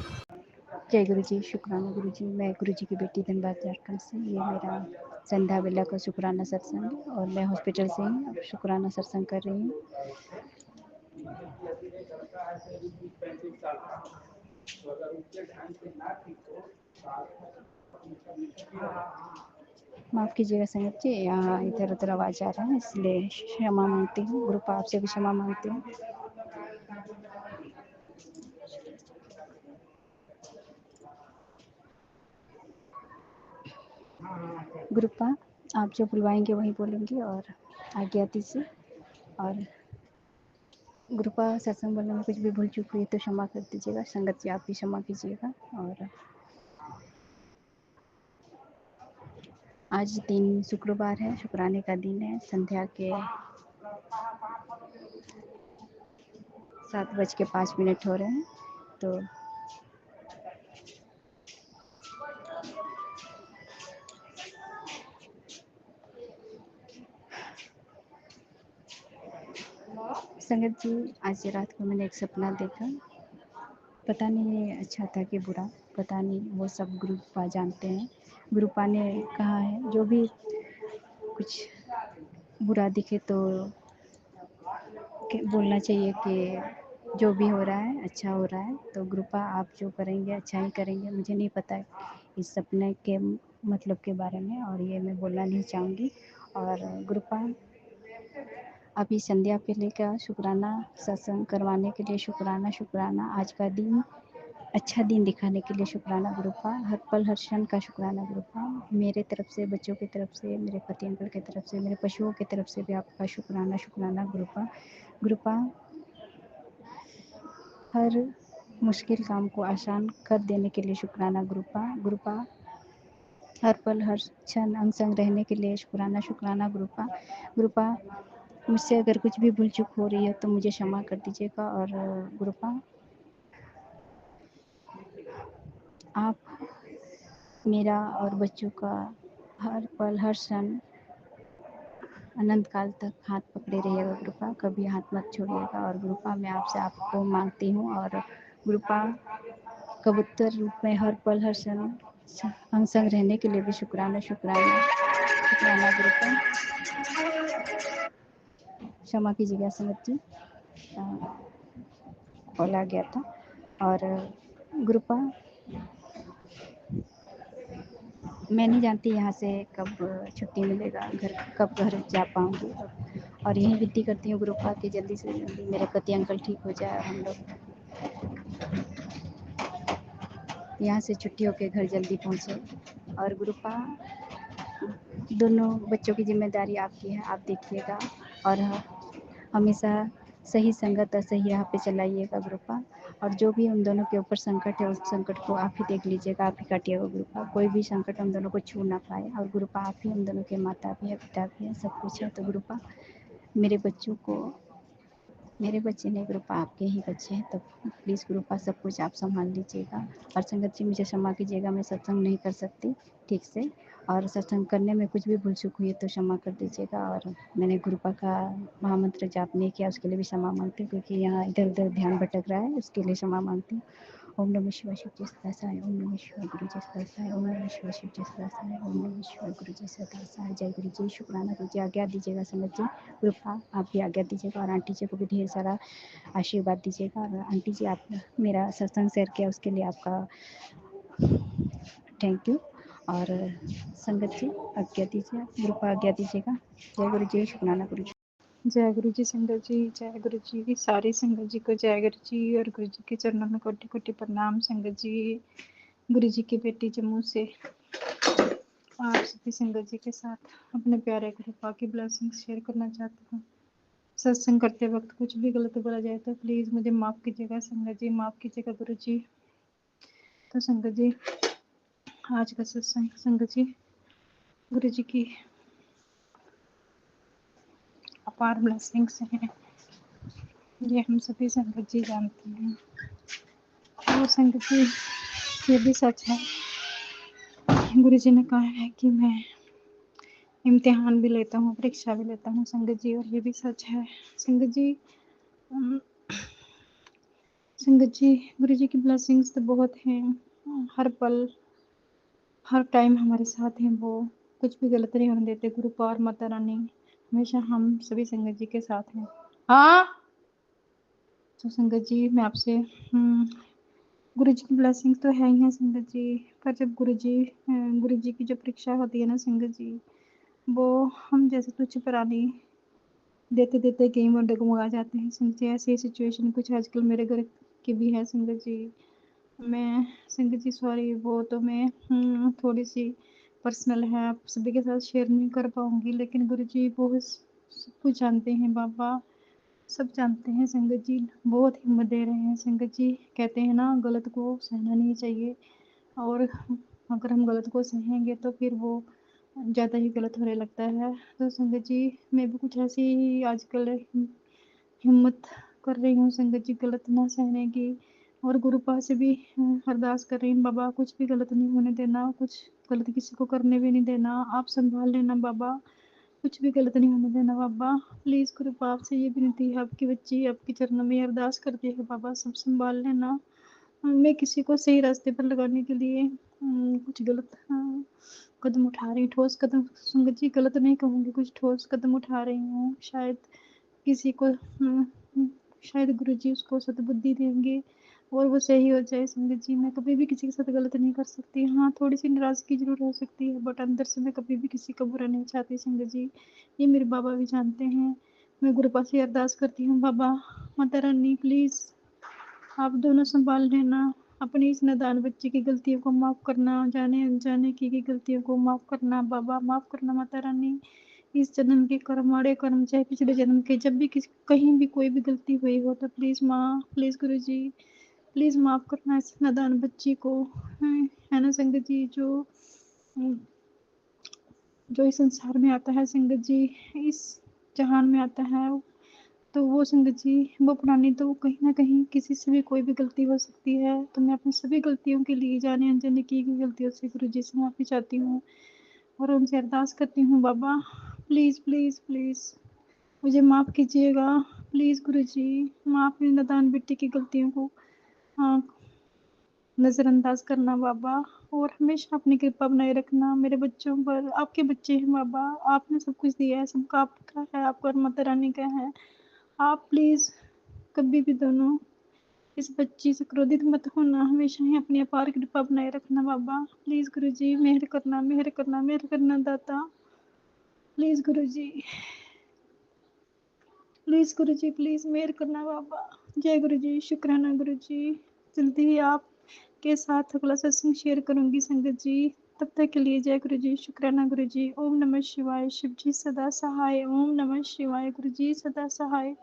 जय गुरु जी, शुक्राना गुरु जी। मैं गुरु जी की बेटी धनबाद झारखंड से। ये मेरा संध्या बेला का शुक्राना सत्संग है और मैं हॉस्पिटल से ही अब शुक्राना सत्संग कर रही हूँ। माफ़ कीजिएगा संगत जी, यहाँ इधर उधर आवाज़ आ रहा है इसलिए क्षमा मांगती हूँ। गुरु पाप से भी क्षमा मांगती हूँ। गुरुपा आप जो बुलवाएंगे वही बोलेंगे और आज्ञा दीजिए। और गुरुपा सत्संग बोलने में कुछ भी भूल चूक हुई तो क्षमा कर दीजिएगा। संगत जी आप भी क्षमा कीजिएगा। और आज दिन शुक्रवार है, शुक्राने का दिन है। संध्या के 7:05 हो रहे हैं। तो संगत जी आज रात को मैंने एक सपना देखा। पता नहीं अच्छा था कि बुरा, पता नहीं, वो सब गुरुपा जानते हैं। गुरुपा ने कहा है जो भी कुछ बुरा दिखे तो बोलना चाहिए कि जो भी हो रहा है अच्छा हो रहा है। तो गुरुपा आप जो करेंगे अच्छा ही करेंगे। मुझे नहीं पता इस सपने के मतलब के बारे में और ये मैं बोलना नहीं चाहूँगी। और गुरुपा अभी संध्या पे लेकर शुक्राना सत्संग करवाने के लिए शुक्राना शुक्राना। आज का दिन अच्छा दिन दिखाने के लिए शुक्राना गुरुपा। हर पल हर क्षण का शुक्राना गुरुपा। मेरे तरफ से, बच्चों की तरफ से, मेरे पति अंकल की तरफ से, मेरे पशुओं की तरफ से भी आपका शुक्राना शुक्राना गुरुपा। गुरुपा हर मुश्किल काम को आसान कर देने के लिए शुक्राना गुरुपा। गुरुपा हर पल हर क्षण अंग संग रहने के लिए शुक्राना शुक्राना गुरुपा। गुरुपा मुझसे अगर कुछ भी भूल चूक हो रही है तो मुझे क्षमा कर दीजिएगा। और गुरुपा आप मेरा और बच्चों का हर पल हर क्षण अनंत काल तक हाथ पकड़े रहिएगा गुरुपा, कभी हाथ मत छोड़िएगा। और गुरुपा मैं आपसे आपको मांगती हूँ। और गुरुपा कबूतर रूप में हर पल हर क्षण अंग संग रहने के लिए भी शुक्राना शुक्राना शुक्राना गुरुपा। क्षमा कीजिएगा संगत जी, कॉल आ गया था। और गुरुपा मैं नहीं जानती यहाँ से कब छुट्टी मिलेगा, कब घर जा पाऊँगी। और यही विनती करती हूँ गुरुपा कि जल्दी से जल्दी मेरे पति अंकल ठीक हो जाए और हम लोग यहाँ से छुट्टी होकर घर जल्दी पहुँचे। और गुरुपा दोनों बच्चों की जिम्मेदारी आपकी है, आप देखिएगा और हमेशा सही संगत और सही राह पे चलाइएगा गुरुपा। और जो भी उन दोनों के ऊपर संकट है उस संकट को आप ही देख लीजिएगा, आप ही काटिएगा गुरुपा। कोई भी संकट हम दोनों को छू ना पाए। और गुरुपा आप ही हम दोनों के माता भी है, पिता भी है, सब कुछ है। तो गुरुपा मेरे बच्चों को, मेरे बच्चे नहीं गुरुपा आपके ही बच्चे हैं, तो प्लीज़ गुरुपा सब कुछ आप संभाल लीजिएगा। और संगत जी मुझे क्षमा कीजिएगा, मैं सत्संग नहीं कर सकती ठीक से। और सत्संग करने में कुछ भी भूल चूक हुई तो क्षमा कर दीजिएगा। और मैंने गुरुपा का महामंत्र जाप नहीं किया, उसके लिए भी क्षमा मांगती हूँ, क्योंकि यहाँ इधर उधर ध्यान भटक रहा है, उसके लिए क्षमा मांगती हूँ। ओम नमः शिवाय शिव जी सदा सहाय, ओम नमः शिवाय गुरु जी सदा सहाय, ओम नमः शिवाय शिव जी सदा सहाय, ओम नमः शिवाय गुरु जी सदा सहाय। जय गुरु जी, शुक्राना गुरु जी, आज्ञा दीजिएगा संगत जी। गुरुपा आप भी आज्ञा दीजिएगा और आंटी जी को भी ढेर सारा आशीर्वाद दीजिएगा। और आंटी जी आप मेरा सत्संग शेयर किया उसके लिए आपका थैंक यू। और संगत जी आज्ञा दीजिए, गुरुपा आज्ञा दीजिएगा। जय गुरु जी, शुक्राना गुरु जी। जय गुरु जी संगत जी, जय गुरु जी। सारी संगत जी को जय गुरु जी और गुरु जी के चरणों में कोटि कोटि प्रणाम। संगत जी गुरु जी की बेटी जम्मू से आप सभी संगत जी के साथ अपने प्यारे कृपा की ब्लेसिंग्स शेयर करना चाहती हूँ। सत्संग करते वक्त कुछ भी गलत बोला जाए तो प्लीज़ मुझे माफ़ कीजिएगा संगत जी, माफ़ कीजिएगा गुरु जी। तो संगत जी, आज का सत्संग संगत जी गुरु जी की अपार ब्लेसिंग्स हैं, ये हम सभी संगत जी जानते हैं। और संगत जी ये भी सच है, गुरु जी ने कहा है कि मैं इम्तिहान भी लेता हूँ, परीक्षा भी लेता हूँ संगत जी, और ये भी सच है संगत जी। अम, संगत जी गुरु जी की ब्लेसिंग्स तो बहुत हैं, हर पल हर टाइम हमारे साथ हैं वो, कुछ भी गलत नहीं होने देते। गुरु पार माता रानी हमेशा हम सभी संगत जी के साथ हैं। हाँ, तो संगत जी मैं आपसे गुरु जी की ब्लेसिंग तो है ही है संगत जी, पर जब गुरु जी की जो परीक्षा होती है ना संगत जी, वो हम जैसे तुच्छ प्राणी देते देते कई बार डगमगा जाते हैं संगत जी। ऐसी सिचुएशन कुछ आजकल मेरे घर की भी है संगत जी। मैं संगत जी सॉरी, वो तो मैं थोड़ी सी पर्सनल है, आप सभी के साथ शेयर नहीं कर पाऊंगी, लेकिन गुरु जी बहुत सब कुछ जानते हैं बाबा, सब जानते हैं संगत जी, बहुत हिम्मत दे रहे हैं संगत जी। कहते हैं ना गलत को सहना नहीं चाहिए, और अगर हम गलत को सहेंगे तो फिर वो ज़्यादा ही गलत होने लगता है। तो संगत जी मैं भी कुछ ऐसी ही आजकल हिम्मत कर रही हूँ संगत जी, गलत ना सहने की, और गुरु पास से भी अरदास कर रही हूँ बाबा, कुछ भी गलत नहीं होने देना, कुछ गलत किसी को करने भी नहीं देना, आप संभाल लेना बाबा, कुछ भी गलत नहीं होने देना बाबा। प्लीज़ गुरु पाप से ये विनती है, आपकी बच्ची आपके चरणों में अरदास करती है बाबा, सब संभाल लेना। मैं किसी को सही रास्ते पर लगाने के लिए कुछ गलत कदम उठा रही हूँ, ठोस कदम संगत जी, गलत नहीं कहूँगी, कुछ ठोस कदम उठा रही हूँ। शायद किसी को शायद गुरु जी उसको सद्बुद्धि देंगे और वो सही हो जाए संगत जी। मैं कभी भी किसी के साथ गलत नहीं कर सकती, हाँ थोड़ी सी नाराज़गी जरूर हो सकती है, बट अंदर से मैं कभी भी किसी का बुरा नहीं चाहती संगत जी, ये मेरे बाबा भी जानते हैं। मैं गुरु पास से अरदास करती हूँ बाबा माता रानी प्लीज़ आप दोनों संभाल लेना, अपनी इस नादान बच्ची की गलतियों को माफ़ करना, जाने अनजाने की गलतियों को माफ़ करना बाबा, माफ़ करना माता रानी। इस जन्म के कर्म, माड़े कर्म, चाहे पिछले जन्म के, जब भी किसी कहीं भी कोई भी गलती हुई हो तो प्लीज़ माँ, प्लीज़ गुरु जी, प्लीज़ माफ़ करना इस नादान बच्ची को, है ना संगत जी। जो इस संसार में आता है संगत जी, इस जहान में आता है, तो वो संगत जी वो पुरानी, तो वो कहीं ना कहीं किसी से भी कोई भी गलती हो सकती है। तो मैं अपनी सभी गलतियों के लिए, जाने अनजाने की गई गलतियों से गुरु जी से माफ़ी चाहती हूँ और उनसे अरदास करती हूँ बाबा प्लीज़ प्लीज़ प्लीज़ मुझे माफ़ कीजिएगा, प्लीज़ गुरु जी। माँ अपनी नादान बेटी की गलतियों को हाँ नज़रअंदाज करना बाबा, और हमेशा अपनी कृपा बनाए रखना मेरे बच्चों पर। आपके बच्चे हैं बाबा, आपने सब कुछ दिया है, सबका आपका है, आपका और माता रानी का है। आप प्लीज़ कभी भी दोनों इस बच्ची से क्रोधित मत होना, हमेशा ही अपनी अपार कृपा बनाए रखना बाबा। प्लीज़ गुरु जी मेहर करना, मेहर करना, मेहर करना दाता, please Guru ji, please Guru ji, please मेहर करना बाबा। जय गुरु जी, शुक्राना गुरु जी। जल्दी ही आप के साथ अगला सत्संग शेयर करूंगी संगत जी, तब तक के लिए जय गुरु जी, शुक्राना गुरु जी। ओम नमः शिवाय, शिव जी सदा सहाय। ओम नमः शिवाय, गुरु जी सदा सहाय।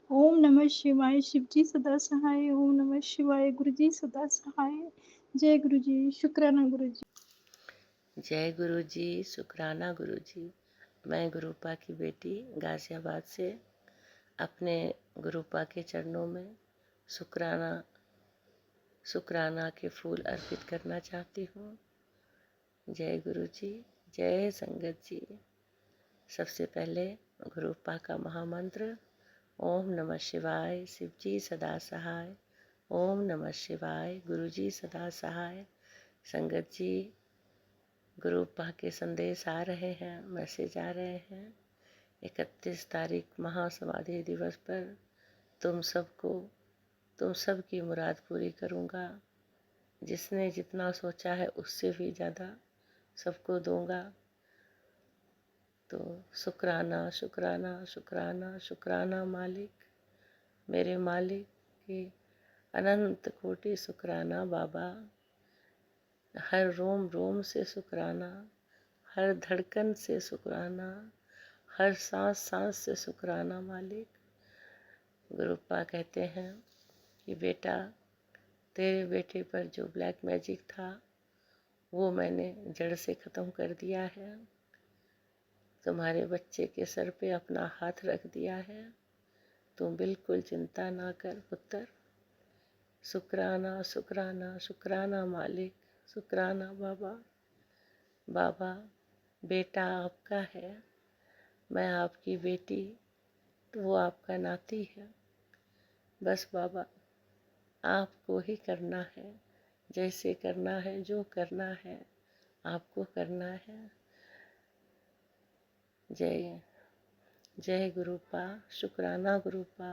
ओम नमः शिवाय, शिव जी सदा सहाय। ओम नमः शिवाय, गुरु जी सदा सहाय। जय गुरु जी, शुक्राना गुरु जी। जय गुरु जी, शुक्राना गुरु जी। मैं गुरुपा की बेटी गाजियाबाद से अपने गुरुपा के चरणों में शुक्राना के फूल अर्पित करना चाहती हूँ। जय गुरु जी, जय संगत जी। सबसे पहले गुरुपा का महामंत्र ओम नमः शिवाय, शिव जी सदा सहाय। ओम नमः शिवाय, गुरु जी सदा सहाय। संगत जी गुरुपा के संदेश आ रहे हैं, मैसेज आ रहे हैं। 31 तारीख महासमाधि दिवस पर तुम सबकी मुराद पूरी करूँगा। जिसने जितना सोचा है उससे भी ज़्यादा सबको दूंगा। तो शुक्राना शुक्राना शुक्राना शुक्राना मालिक, मेरे मालिक की अनंत कोटि शुक्राना बाबा। हर रोम रोम से शुक्राना, हर धड़कन से शुक्राना, हर सांस सांस से शुक्राना मालिक। गुरुपा कहते हैं कि बेटा, तेरे बेटे पर जो ब्लैक मैजिक था वो मैंने जड़ से ख़त्म कर दिया है। तुम्हारे बच्चे के सर पे अपना हाथ रख दिया है। तुम बिल्कुल चिंता ना कर पुत्र। शुक्राना शुक्राना शुक्राना मालिक, शुक्राना बाबा। बाबा, बेटा आपका है, मैं आपकी बेटी, तो वो आपका नाती है। बस बाबा, आपको ही करना है, जैसे करना है, जो करना है आपको करना है। जय जय गुरुपा, शुक्राना गुरुपा,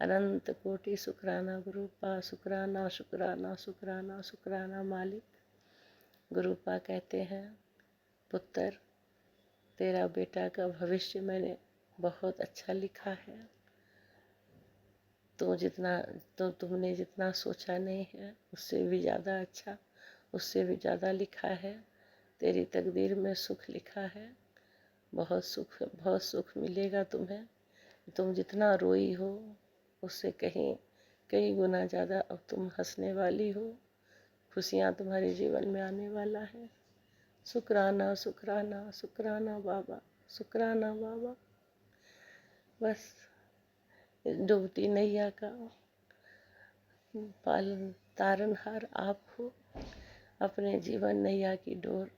अनंत कोटि शुक्राना गुरुपा, शुक्राना शुक्राना शुक्राना शुक्राना मालिक। गुरुपा कहते हैं, पुत्र, तेरा बेटा का भविष्य मैंने बहुत अच्छा लिखा है। तुमने जितना सोचा नहीं है उससे भी ज़्यादा अच्छा, उससे भी ज़्यादा लिखा है। तेरी तकदीर में सुख लिखा है, बहुत सुख मिलेगा तुम्हें। तुम जितना रोई हो उससे कई गुना ज़्यादा अब तुम हंसने वाली हो। खुशियाँ तुम्हारे जीवन में आने वाला है। शुक्राना शुक्राना शुक्राना बाबा, शुक्राना बाबा। बस डूबती नैया का पालन तारनहार आप हो। अपने जीवन नैया की डोर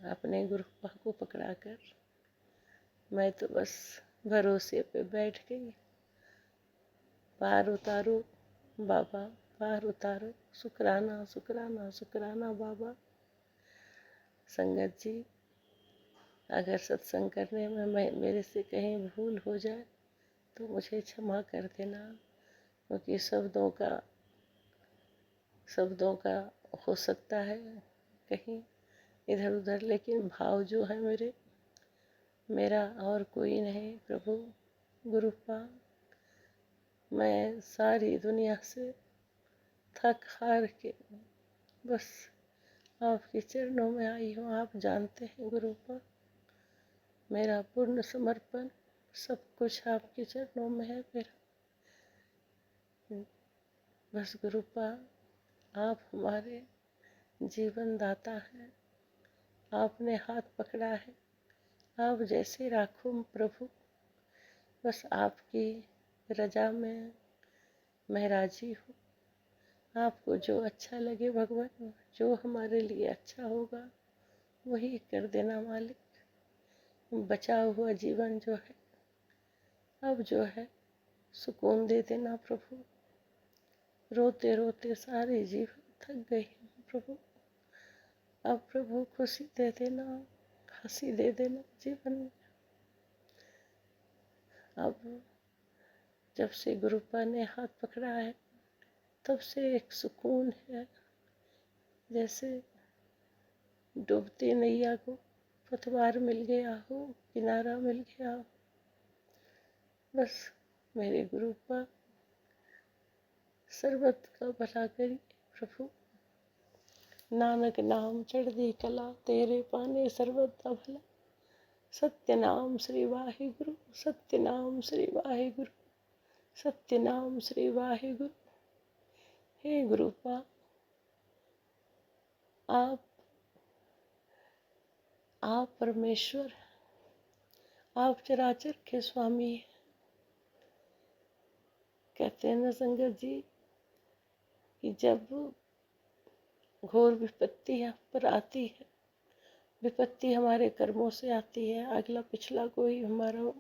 अपने गुरुपा को पकड़ाकर मैं तो बस भरोसे पे बैठ गई। पार उतारो बाबा, पार उतारो। शुक्राना शुक्राना शुक्राना बाबा। संगत जी, अगर सत्संग करने में मेरे से कहीं भूल हो जाए तो मुझे क्षमा कर देना, क्योंकि शब्दों का हो सकता है कहीं इधर उधर, लेकिन भाव जो है मेरा और कोई नहीं। प्रभु गुरुपा, मैं सारी दुनिया से थक हार के बस आपके चरणों में आई हूँ। आप जानते हैं गुरुपा, मेरा पूर्ण समर्पण, सब कुछ आपके चरणों में है मेरा। बस गुरुपा, आप हमारे जीवन दाता हैं। आपने हाथ पकड़ा है, आप जैसे राखो प्रभु। बस आपकी रजा में मैं राजी हूँ। आपको जो अच्छा लगे भगवान, जो हमारे लिए अच्छा होगा वही कर देना मालिक। बचा हुआ जीवन जो है अब जो है सुकून दे देना प्रभु। रोते रोते सारे जीवन थक गई हूँ प्रभु। अब प्रभु खुशी दे देना, हंसी दे देना जीवन में। अब जब से गुरुपा ने हाथ पकड़ा है तब से एक सुकून है, जैसे डूबती नैया को पतवार मिल गया हो, किनारा मिल गया हो। बस मेरे गुरुपा सर्वत का भला करी प्रभु। नानक नाम चढ़दी कला, तेरे पाने सर्वत का भला। सत्य नाम श्री वाहिगुरु, सत्य नाम श्री वाहिगुरु, सत्य नाम श्री वाहिगुरु। हे गुरुपा, आप परमेश्वर, आप चराचर के स्वामी हैं। कहते हैं ना संगत जी कि जब घोर विपत्ति हम पर आती है, विपत्ति हमारे कर्मों से आती है, अगला पिछला कोई हमारा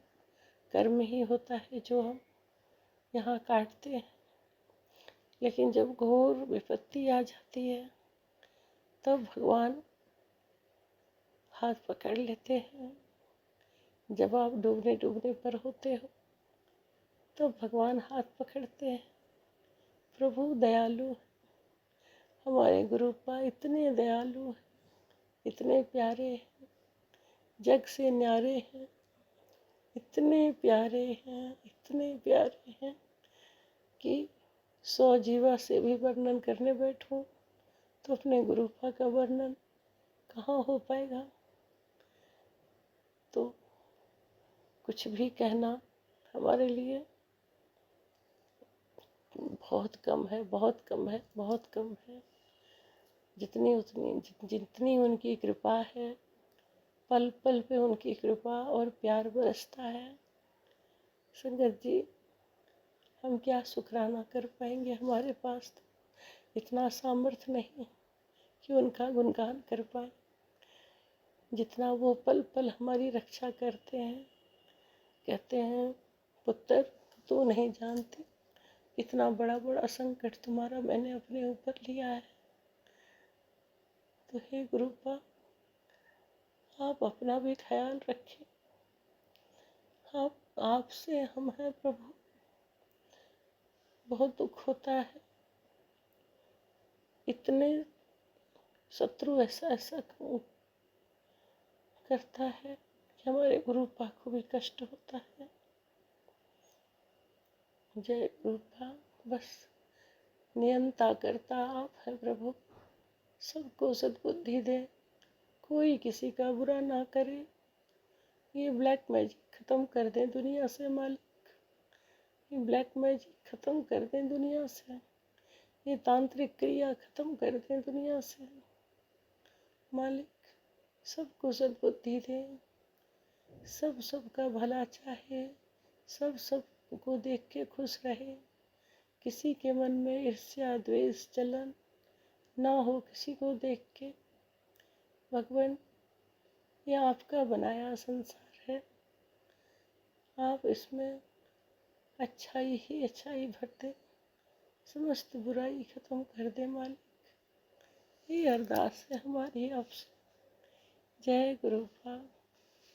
कर्म ही होता है जो हम यहाँ काटते हैं। लेकिन जब घोर विपत्ति आ जाती है तब भगवान हाथ पकड़ लेते हैं। जब आप डूबने डूबने पर होते हो तो भगवान हाथ पकड़ते हैं। प्रभु दयालु है, हमारे गुरुपा इतने दयालु हैं, इतने प्यारे हैं, जग से न्यारे हैं, इतने प्यारे हैं, इतने प्यारे हैं कि 100 जीवा से भी वर्णन करने बैठूं तो अपने गुरुपा का वर्णन कहाँ हो पाएगा। तो कुछ भी कहना हमारे लिए बहुत कम है, बहुत कम है, बहुत कम है। जितनी उनकी कृपा है, पल पल पे उनकी कृपा और प्यार बरसता है। संगत जी, हम क्या शुक्राना कर पाएंगे, हमारे पास तो इतना सामर्थ्य नहीं कि उनका गुणगान कर पाए। जितना वो पल पल हमारी रक्षा करते हैं, कहते हैं पुत्र तू नहीं जानती इतना बड़ा बड़ा संकट तुम्हारा मैंने अपने ऊपर लिया है। तो हे गुरुपा, आप अपना भी ख्याल रखें। आपसे हम हैं प्रभु। बहुत दुख होता है, इतने शत्रु ऐसा ऐसा करता है कि हमारे गुरुपा को भी कष्ट होता है। जय गुरुपा, बस नियंता करता आप है प्रभु। सबको सद्बुद्धि दे, कोई किसी का बुरा ना करे। ये ब्लैक मैजिक खत्म कर दें दुनिया से मालिक। ये ब्लैक मैजिक खत्म कर दें दुनिया से। ये तांत्रिक क्रिया खत्म कर दें दुनिया से मालिक। सबको सद्बुद्धि दे, सबका भला चाहे, सबको देख के खुश रहे। किसी के मन में ईर्ष्या द्वेष जलन ना हो किसी को देख के। भगवान, ये आपका बनाया संसार है, आप इसमें अच्छाई ही अच्छाई भर दे, समस्त बुराई खत्म कर दे मालिक। ये अरदास है हमारी आपसे। जय गुरुपा।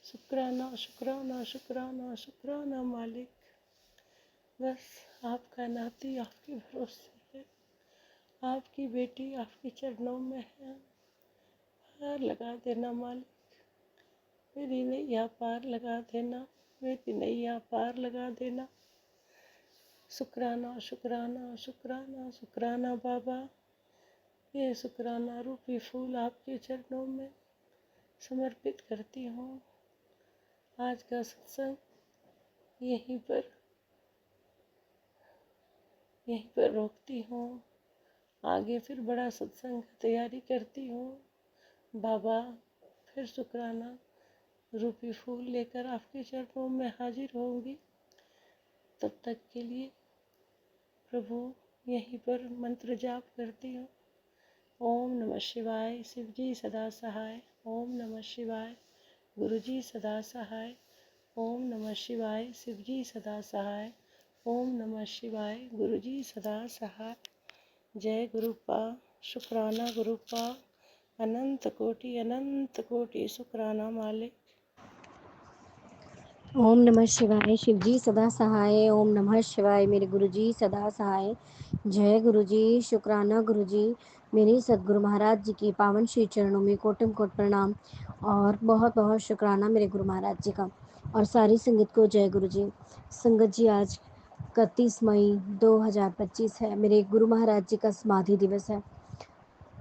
शुक्राना शुक्राना शुक्राना शुक्राना मालिक। बस आपका नाती आपके भरोसे है, आपकी बेटी आपके चरणों में है। पार लगा देना मालिक, मेरी नैया पार लगा देना, मेरी नैया पार लगा देना। शुक्राना शुक्राना शुक्राना शुक्राना बाबा। ये शुक्राना रूपी फूल आपके चरणों में समर्पित करती हूँ। आज का सत्संग यहीं पर रोकती हूँ। आगे फिर बड़ा सत्संग की तैयारी करती हूँ। बाबा फिर शुक्राना रूपी फूल लेकर आपके चरणों में हाजिर होंगी। तब तक के लिए प्रभु यहीं पर मंत्र जाप करती हूँ। ओम नमः शिवाय, शिव जी सदा सहाय। ओम नमः शिवाय, गुरु जी सदा सहाय। ओम नमः शिवाय, शिव जी सदा सहाय। ओम नमः शिवाय, गुरु जी सदा सहाय। जय गुरुपा। शुक्राना गुरुपा। अनंत कोटि शुक्राना मालिक। ओम नमः शिवाय, शिव जी सदा सहाय। ओम नमः शिवाय, मेरे गुरु जी सदा सहाय। जय गुरु जी। शुक्राना गुरु जी। मेरे सदगुरु महाराज जी की पावन श्री चरणों में कोटि कोटि प्रणाम और बहुत बहुत शुक्राना मेरे गुरु महाराज जी का और सारी संगत को जय गुरु जी। संगत जी, आज 31 मई 2025 है, मेरे गुरु महाराज जी का समाधि दिवस है।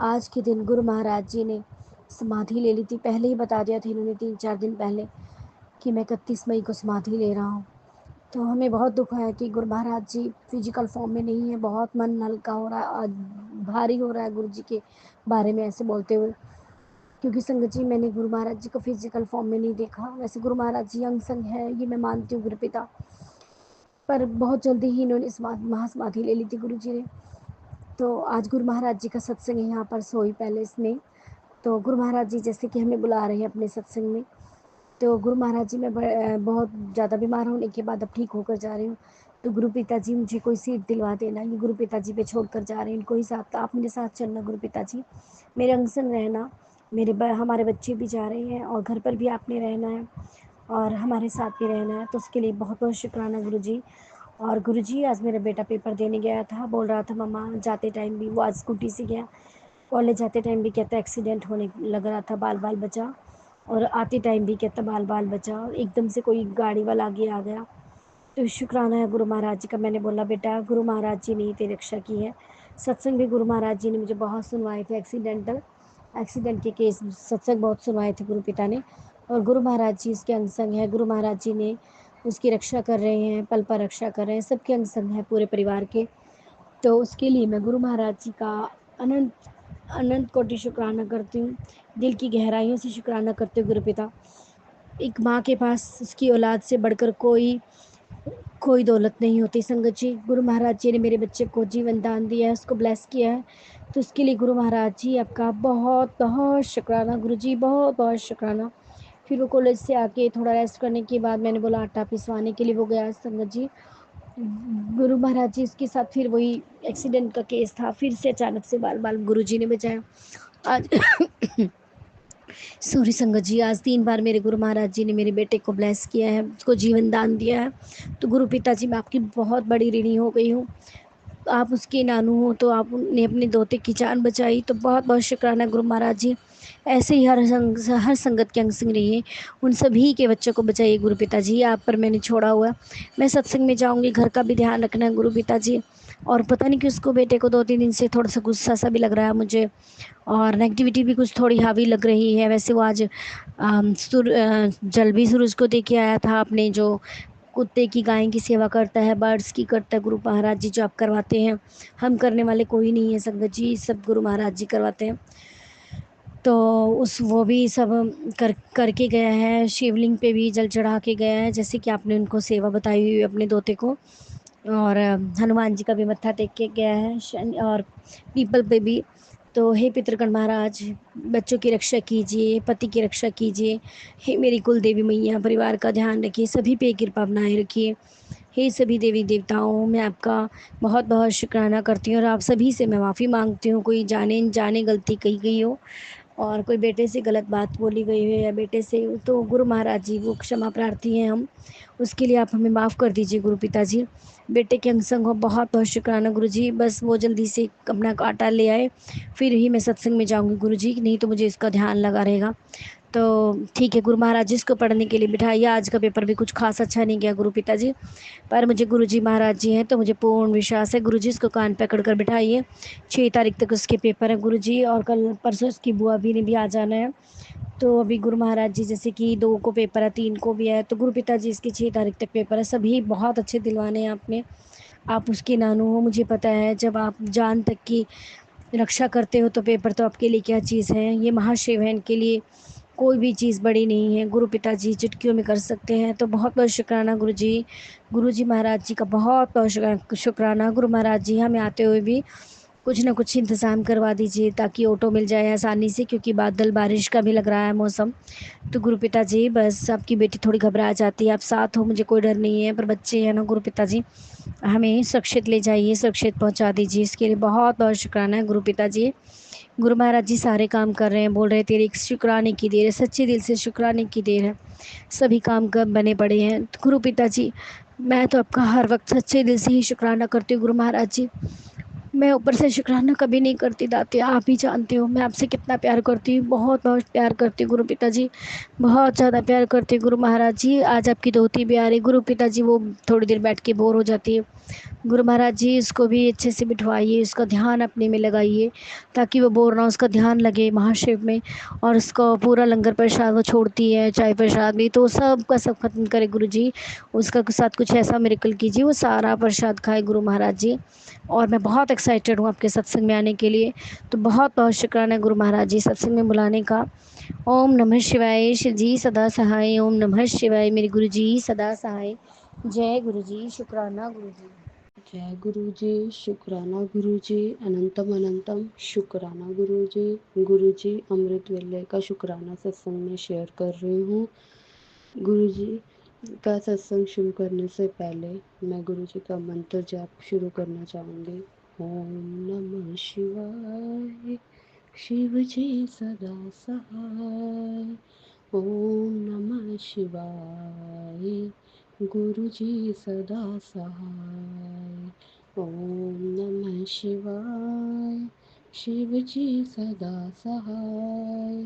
आज के दिन गुरु महाराज जी ने समाधि ले ली थी, पहले ही बता दिया था इन्होंने 3-4 दिन पहले कि मैं 31 मई को समाधि ले रहा हूँ। तो हमें बहुत दुख है कि गुरु महाराज जी फिजिकल फॉर्म में नहीं है। बहुत मन हल्का हो रहा है, भारी हो रहा है गुरु जी के बारे में ऐसे बोलते हुए, क्योंकि संगत जी मैंने गुरु महाराज जी को फिजिकल फॉर्म में नहीं देखा। वैसे गुरु महाराज जी अंग संग है, ये मैं मानती हूँ गुरु पिता, पर बहुत जल्दी ही इन्होंने महासमाधि ले ली थी गुरु जी ने। तो आज गुरु महाराज जी का सत्संग है यहाँ पर सोई पैलेस में। तो गुरु महाराज जी जैसे कि हमें बुला रहे हैं अपने सत्संग में। तो गुरु महाराज जी मैं बहुत ज़्यादा बीमार होने के बाद अब ठीक होकर जा रही हूँ। तो गुरु पिताजी मुझे कोई सीट दिलवा देना, ये गुरु पिताजी पे छोड़ कर जा रहे हैं, इनको ही साथ आप मेरे साथ चलना गुरु पिताजी, मेरे अंग संग रहना। हमारे बच्चे भी जा रहे हैं और घर पर भी आपने रहना है और हमारे साथ भी रहना है। तो उसके लिए बहुत बहुत शुक्राना गुरु जी। और गुरु जी, आज मेरा बेटा पेपर देने गया था, बोल रहा था मम्मा, जाते टाइम भी वो आज स्कूटी से गया, कॉलेज जाते टाइम भी कहता एक्सीडेंट होने लग रहा था, बाल बाल बचा, और आते टाइम भी कहता बाल बाल बचा, और एकदम से कोई गाड़ी वाला आगे आ गया। तो शुक्राना है गुरु महाराज जी का। मैंने बोला बेटा गुरु महाराज जी ने ही तेरी रक्षा की है। सत्संग भी गुरु महाराज जी ने मुझे बहुत सुनवाए थे, एक्सीडेंट के केस सत्संग बहुत सुनवाए थे गुरु पिता ने। और गुरु महाराज जी इसके अंग संग है। गुरु महाराज जी ने उसकी रक्षा कर रहे हैं, पल पर रक्षा कर रहे हैं, सबके अंग संग है पूरे परिवार के। तो उसके लिए मैं गुरु महाराज जी का अनंत अनंत कोटि शुक्राना करती हूँ, दिल की गहराइयों से शुक्राना करती हूँ। गुरुपिता, एक माँ के पास उसकी औलाद से बढ़कर कोई दौलत नहीं होती संगत जी। गुरु महाराज जी ने मेरे बच्चे को जीवन दान दिया है, उसको ब्लेस किया है, तो उसके लिए गुरु महाराज जी आपका बहुत बहुत शुक्राना। गुरु जी बहुत बहुत शुक्राना। फिर वो कॉलेज से आके थोड़ा रेस्ट करने के बाद मैंने बोला आटा पिसवाने के लिए, वो गया संगत जी। गुरु महाराज जी इसके साथ फिर वही एक्सीडेंट का केस था, फिर से अचानक से बाल बाल गुरु जी ने बचाया। आज सॉरी संगत जी, आज 3 बार मेरे गुरु महाराज जी ने मेरे बेटे को ब्लेस किया है, उसको जीवन दान दिया है। तो गुरु पिताजी मैं आपकी बहुत बड़ी ऋणी हो गई हूँ। आप उसके नानू हो तो आपने अपने दोते की जान बचाई, तो बहुत बहुत शुक्राना गुरु महाराज जी। ऐसे ही हर संगत के अंग संग रहिए, उन सभी के बच्चों को बचाइए गुरु पिताजी। आप पर मैंने छोड़ा हुआ, मैं सत्संग में जाऊंगी, घर का भी ध्यान रखना है गुरु पिताजी। और पता नहीं कि उसको बेटे को 2-3 दिन से थोड़ा सा गुस्सा सा भी लग रहा है मुझे, और नेगेटिविटी भी कुछ थोड़ी हावी लग रही है। वैसे वो आज जल भी सूरज को दे के आया था, अपने जो कुत्ते की गाय की सेवा करता है, बर्ड्स की करता है गुरु महाराज जी, जो आप करवाते हैं। हम करने वाले कोई नहीं है संगत जी, सब गुरु महाराज जी करवाते हैं। तो वो भी सब करके गया है, शिवलिंग पे भी जल चढ़ा के गया है, जैसे कि आपने उनको सेवा बताई हुई अपने दोते को। और हनुमान जी का भी मत्था टेक के गया है, और पीपल पे भी। तो हे पितृगण महाराज, बच्चों की रक्षा कीजिए, पति की रक्षा कीजिए। हे मेरी कुल देवी मैया, परिवार का ध्यान रखिए, सभी पे कृपा बनाए रखिए। हे सभी देवी देवताओं, मैं आपका बहुत बहुत शुक्राना करती हूँ, और आप सभी से मैं माफ़ी मांगती हूँ, कोई जाने अनजाने गलती कही गई हो और कोई बेटे से गलत बात बोली गई है या बेटे से, तो गुरु महाराज जी वो क्षमा प्रार्थी हैं हम, उसके लिए आप हमें माफ़ कर दीजिए गुरु पिताजी। बेटे के अंग संग हो, बहुत बहुत शुक्राना गुरु जी। बस वो जल्दी से अपना आटा ले आए, फिर ही मैं सत्संग में जाऊंगी गुरु जी, नहीं तो मुझे इसका ध्यान लगा रहेगा। तो ठीक है गुरु महाराज जी, इसको पढ़ने के लिए बिठाइए। आज का पेपर भी कुछ खास अच्छा नहीं गया गुरु पिताजी, पर मुझे गुरु जी महाराज जी हैं तो मुझे पूर्ण विश्वास है। गुरु जी इसको कान पकड़ कर बिठाइए, 6 तारीख तक उसके पेपर है गुरु जी, और कल परसों उसकी बुआ भी ने भी आ जाना है। तो अभी गुरु महाराज जी जैसे कि 2 को पेपर है, 3 को भी है, तो गुरु पिताजी इसके 6 तारीख तक पेपर है। सभी बहुत अच्छे दिलवाने हैं आपने, आप उसके नानू हो, मुझे पता है। जब आप जान तक की रक्षा करते हो तो पेपर तो आपके लिए क्या चीज़ है। ये महाशिव है, इनके लिए कोई भी चीज़ बड़ी नहीं है। गुरु पिताजी चुटकियों में कर सकते हैं, तो बहुत बहुत शुक्राना गुरु जी। गुरु जी महाराज जी का बहुत बहुत शुक्राना। गुरु महाराज जी हमें आते हुए भी कुछ ना कुछ इंतज़ाम करवा दीजिए, ताकि ऑटो मिल जाए आसानी से, क्योंकि बादल बारिश का भी लग रहा है मौसम। तो गुरु पिताजी बस आपकी बेटी थोड़ी घबरा जाती है, आप साथ हो, मुझे कोई डर नहीं है, पर बच्चे हैं ना गुरु पिताजी, हमें सुरक्षित ले जाइए, सुरक्षित पहुंचा दीजिए, इसके लिए बहुत बहुत शुक्राना है गुरु पिताजी। गुरु महाराज जी सारे काम कर रहे हैं, बोल रहे तेरे शुक्राने की देर है, सच्चे दिल से शुक्राने की देर है, सभी काम कर बने पड़े हैं। तो गुरु पिताजी मैं तो आपका हर वक्त सच्चे दिल से ही शुक्राना करती हूँ गुरु महाराज जी। मैं ऊपर से शुक्राना कभी नहीं करती दाते, आप ही जानते हो मैं आपसे कितना प्यार करती हूँ, बहुत बहुत प्यार करती हूँ गुरु पिताजी, बहुत ज़्यादा प्यार करती हूँ गुरु महाराज जी। आज आपकी दोती भी आ रही गुरु पिताजी, वो थोड़ी देर बैठ के बोर हो जाती है। गुरु महाराज जी इसको भी अच्छे से बिठवाइए, उसका ध्यान अपने में लगाइए, ताकि वो बोर ना हो, उसका ध्यान लगे महाशिव में। और उसको पूरा लंगर प्रसाद वो छोड़ती है, चाय प्रसाद भी, तो सब का सब खत्म करे गुरु जी। उसका साथ कुछ ऐसा मिरेकल कीजिए, वो सारा प्रसाद खाए गुरु महाराज जी। और मैं बहुत एक्साइटेड हूँ आपके सत्संग में आने के लिए, तो बहुत बहुत शुक्राना गुरु महाराज जी सत्संग में बुलाने का। ओम नमः शिवाय, शिव जी सदा सहाय। ओम नमः शिवाय, मेरे गुरु जी सदा सहाय। जय गुरु जी, शुक्राना गुरु जी। जय गुरु जी, शुक्राना गुरु जी, अनंतम अनंतम शुक्राना गुरु जी अमृत वेले का शुक्राना सत्संग में शेयर कर रही हूँ। गुरु जी का सत्संग शुरू करने से पहले मैं गुरु जी का मंत्र जाप शुरू करना चाहूँगी। ओम नमः शिवाय, शिव जी सदा सहाय। ओम नमः शिवाय, गुरु जी सदा सहाय। ओम नमः शिवाय, शिव जी सदा सहाय।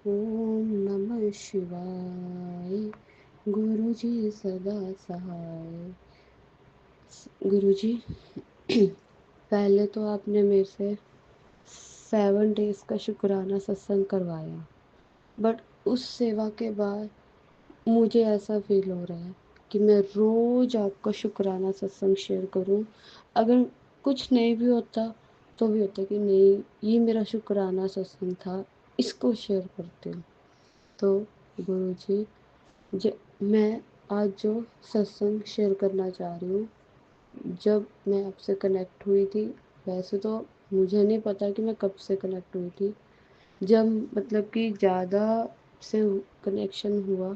ओम नमः शिवाय, गुरु जी सदा सहाय। गुरु जी पहले तो आपने मेरे से 7 डेज़ का शुक्राना सत्संग करवाया, बट उस सेवा के बाद मुझे ऐसा फ़ील हो रहा है कि मैं रोज़ आपका शुक्राना सत्संग शेयर करूं। अगर कुछ नहीं भी होता तो भी होता कि नहीं, ये मेरा शुक्राना सत्संग था, इसको शेयर करती हूँ। तो गुरुजी, मैं आज जो सत्संग शेयर करना चाह रही हूँ, जब मैं आपसे कनेक्ट हुई थी, वैसे तो मुझे नहीं पता कि मैं कब से कनेक्ट हुई थी। जब मतलब कि ज़्यादा से कनेक्शन हुआ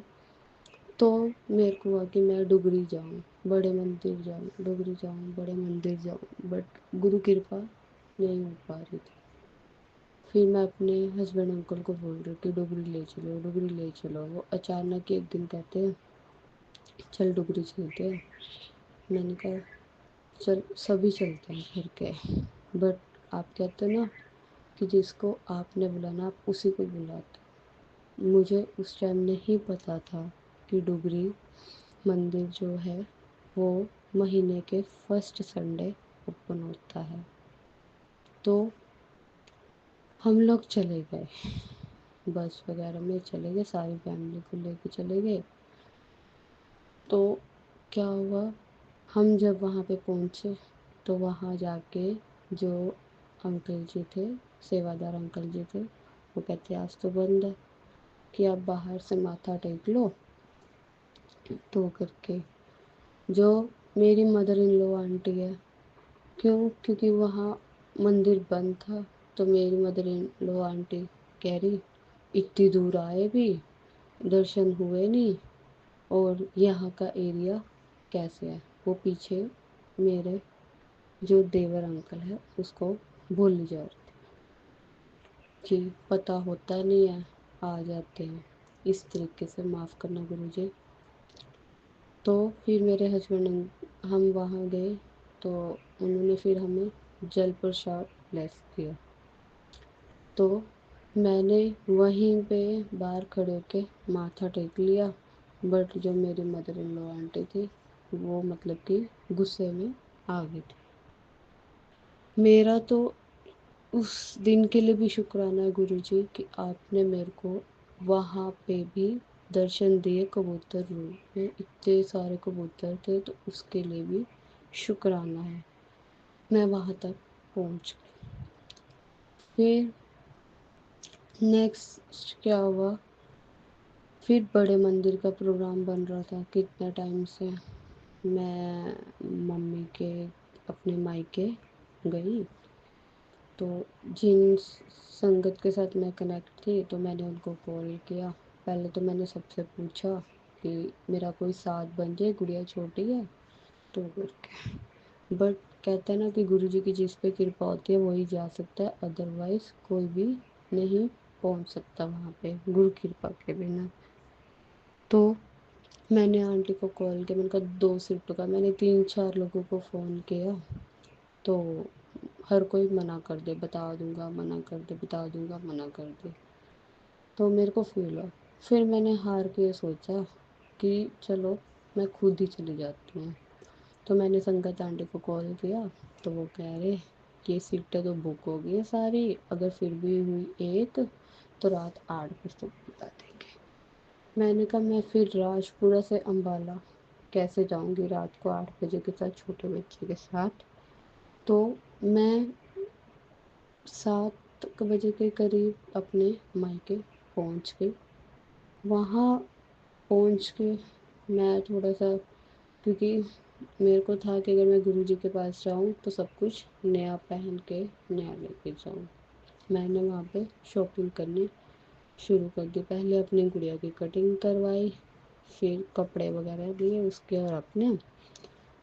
तो मेरे को हुआ कि मैं डुगरी जाऊँ, बड़े मंदिर जाऊँ, डुगरी जाऊँ, बड़े मंदिर जाऊँ, बट गुरु कृपा नहीं हो पा रही थी। फिर मैं अपने हस्बैंड अंकल को बोल रही कि डुगरी ले चलो, डुगरी ले चलो। वो अचानक एक दिन कहते हैं चल डुगरी चलते हैं। मैंने कहा चल, सभी चलते हैं घर के, बट आप कहते हो ना कि जिसको आपने बुलाना आप उसी को बुलाते। मुझे उस टाइम नहीं पता था कि डुगरी मंदिर जो है वो महीने के फर्स्ट संडे ओपन होता है। तो हम लोग चले गए, बस वगैरह में चले गए, सारी फैमिली को लेके चले गए। तो क्या हुआ, हम जब वहाँ पे पहुँचे तो वहाँ जाके जो अंकल जी थे, सेवादार अंकल जी थे, वो कहते आज तो बंद है, कि आप बाहर से माथा टेक लो। तो करके जो मेरी मदर इन लॉ आंटी है, क्योंकि वहाँ मंदिर बंद था, तो मेरी मदर इन लॉ आंटी कह रही इतनी दूर आए भी दर्शन हुए नहीं, और यहाँ का एरिया कैसे है। वो पीछे मेरे जो देवर अंकल है उसको भूल जा रहे थे कि पता होता नहीं है, आ जाते हैं इस तरीके से, माफ़ करना गुरुजी। तो फिर मेरे हस्बैंड, हम वहाँ गए तो उन्होंने फिर हमें जल प्रसाद ब्लेस किया। तो मैंने वहीं पे बाहर खड़े होके माथा टेक लिया, बट जो मेरी मदर इन लॉ आंटी थी वो मतलब कि गुस्से में आ गई थी। मेरा तो उस दिन के लिए भी शुक्राना है गुरुजी कि आपने मेरे को वहाँ पे भी दर्शन दिए कबूतर रूप में। इतने सारे कबूतर थे तो उसके लिए भी शुक्राना है। मैं वहाँ तक पहुँच गई। फिर नेक्स्ट क्या हुआ, फिर बड़े मंदिर का प्रोग्राम बन रहा था कितना टाइम से। मैं मम्मी के अपने मायके गई, तो जिन संगत के साथ मैं कनेक्ट थी तो मैंने उनको कॉल किया। पहले तो मैंने सबसे पूछा कि मेरा कोई साथ बन जाए, गुड़िया छोटी है तो करके, बट कहते हैं ना कि गुरु जी की जिस पे कृपा होती है वही जा सकता है, अदरवाइज़ कोई भी नहीं पहुंच सकता वहाँ पे गुरु कृपा के बिना। तो मैंने आंटी को कॉल किया, मैंने कहा 2 शिफ्ट का, मैंने 3-4 लोगों को फ़ोन किया तो हर कोई मना कर दे, बता दूंगा, मना कर दे, बता दूंगा, मना कर दे। तो मेरे को फील हुआ, फिर मैंने हार के सोचा कि चलो मैं खुद ही चली जाती हूँ। तो मैंने संगत आंटी को कॉल किया तो वो कह रहे कि सीटें तो बुक हो गई है सारी, अगर फिर भी हुई एक तो रात 8 बजे तक बता देंगे। मैंने कहा मैं फिर राजपुरा से अम्बाला कैसे जाऊंगी रात को 8 बजे के साथ, छोटे बच्चे के साथ। तो मैं 7 बजे के करीब अपने मायके पहुंच गई। वहाँ पहुंच के मैं थोड़ा सा, क्योंकि मेरे को था कि अगर मैं गुरुजी के पास जाऊँ तो सब कुछ नया पहन के नया लेके जाऊँ। मैंने वहाँ पे शॉपिंग करनी शुरू कर दी। पहले अपनी गुड़िया की कटिंग करवाई, फिर कपड़े वगैरह लिए उसके और अपने।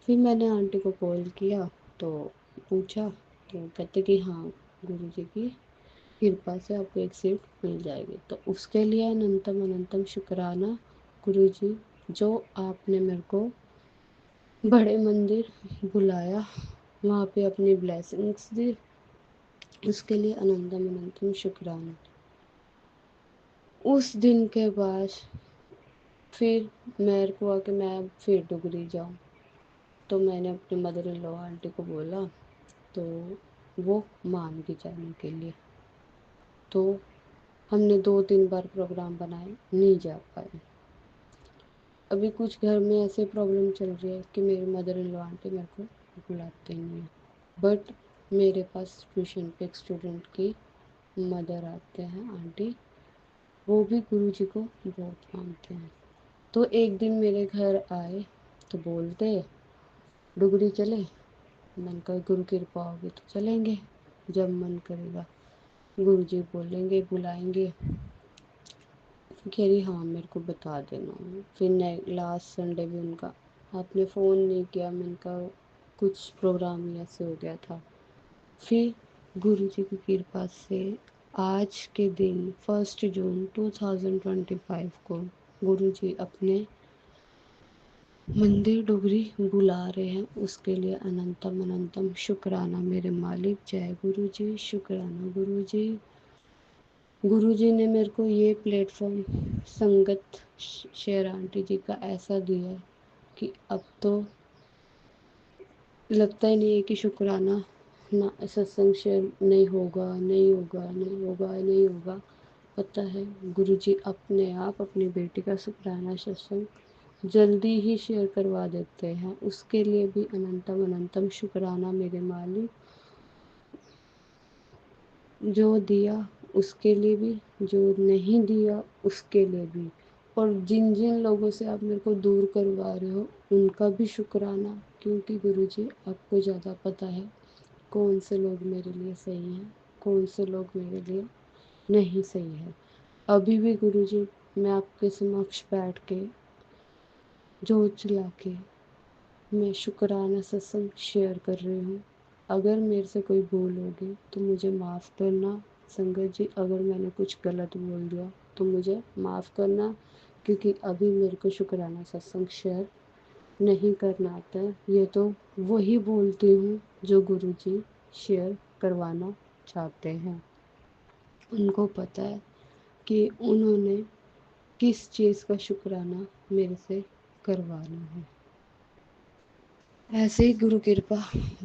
फिर मैंने आंटी को कॉल किया तो पूछा, तो कहते कि हाँ गुरुजी की कृपा से आपको एक सीट मिल जाएगी। तो उसके लिए अनंतम अनंतम शुक्राना गुरुजी, जो आपने मेरे को बड़े मंदिर बुलाया, वहाँ पे अपनी ब्लेसिंग्स दी, उसके लिए अनंतम अनंतम शुक्राना। उस दिन के बाद फिर मेरे को कि मैं फिर डुगरी जाऊँ, तो मैंने अपनी मदर इन लॉ आंटी को बोला तो वो मान गई जाने के लिए। तो हमने 2-3 बार प्रोग्राम बनाए, नहीं जा पाए। अभी कुछ घर में ऐसे प्रॉब्लम चल रही है कि मेरे मदर इन लॉ आंटी मेरे को बुलाते नहीं हैं, बट मेरे पास ट्यूशन पे एक स्टूडेंट की मदर आते हैं, आंटी, वो भी गुरुजी को बहुत मानते हैं। तो एक दिन मेरे घर आए तो बोलते डुगरी चले। मैंने कहा गुरु की कृपा होगी तो चलेंगे, जब मन करेगा। गुरुजी बोलेंगे, बुलाएंगे। कह रही हाँ मेरे को बता देना। फिर लास्ट संडे भी उनका आपने फ़ोन नहीं किया, मैंने कहा कुछ प्रोग्राम ही ऐसे हो गया था। फिर गुरुजी की कृपा से आज के दिन 1 जून 2025 को गुरुजी अपने मंदिर डुगरी बुला रहे हैं, उसके लिए अनंतम अनंतम शुक्राना मेरे मालिक। जय गुरुजी, शुक्राना गुरुजी। गुरुजी ने मेरे को ये प्लेटफॉर्म संगत शेर आंटी जी का ऐसा दिया कि अब तो लगता ही नहीं है कि शुक्राना ना सत्संग शेयर नहीं होगा, नहीं होगा, नहीं होगा, नहीं होगा। पता है गुरुजी अपने आप अपनी बेटी का शुक्राना सत्संग जल्दी ही शेयर करवा देते हैं, उसके लिए भी अनंतम अनंतम शुक्राना मेरे मालिक। जो दिया उसके लिए भी, जो नहीं दिया उसके लिए भी, और जिन जिन लोगों से आप मेरे को दूर करवा रहे हो उनका भी शुक्राना, क्योंकि गुरुजी आपको ज़्यादा पता है कौन से लोग मेरे लिए सही हैं, कौन से लोग मेरे लिए नहीं सही है। अभी भी गुरुजी मैं आपके समक्ष बैठ के जोत जला के मैं शुक्राना सत्संग शेयर कर रही हूँ। अगर मेरे से कोई भूल होगी तो मुझे माफ़ करना संगत जी, अगर मैंने कुछ गलत बोल दिया तो मुझे माफ़ करना, क्योंकि अभी मेरे को शुक्राना सत्संग शेयर नहीं करना आता है। ये तो वही बोलती हूँ जो गुरुजी शेयर करवाना चाहते हैं। उनको पता है कि उन्होंने किस चीज़ का शुक्राना मेरे से करवाना है। ऐसे ही गुरु कृपा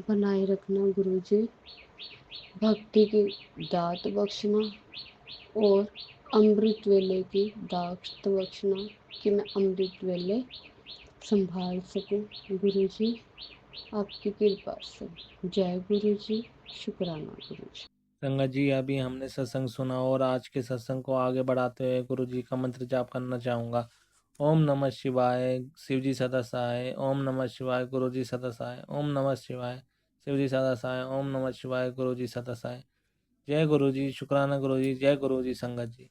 बनाए रखना गुरुजी, भक्ति की दात बख्शना और अमृत वेले की दात बख्शना कि मैं अमृत वेले संभाल सकूं गुरुजी आपकी कृपा से। जय गुरुजी, शुक्राना गुरुजी। संगत जी, अभी हमने सत्संग सुना और आज के सत्संग को आगे बढ़ाते हुए गुरु जी का मंत्र जाप करना चाहूँगा। ओम नमः शिवाय, शिव जी सदा सहाय। ओम नमः शिवाय, गुरु जी सदा सहाय। ओम नमः शिवाय, शिव जी सदा सहाय। ओम नमः शिवाय, गुरु जी सदा सहाय। जय गुरु जी, शुक्राना गुरु जी, जय गुरु जी संगत जी।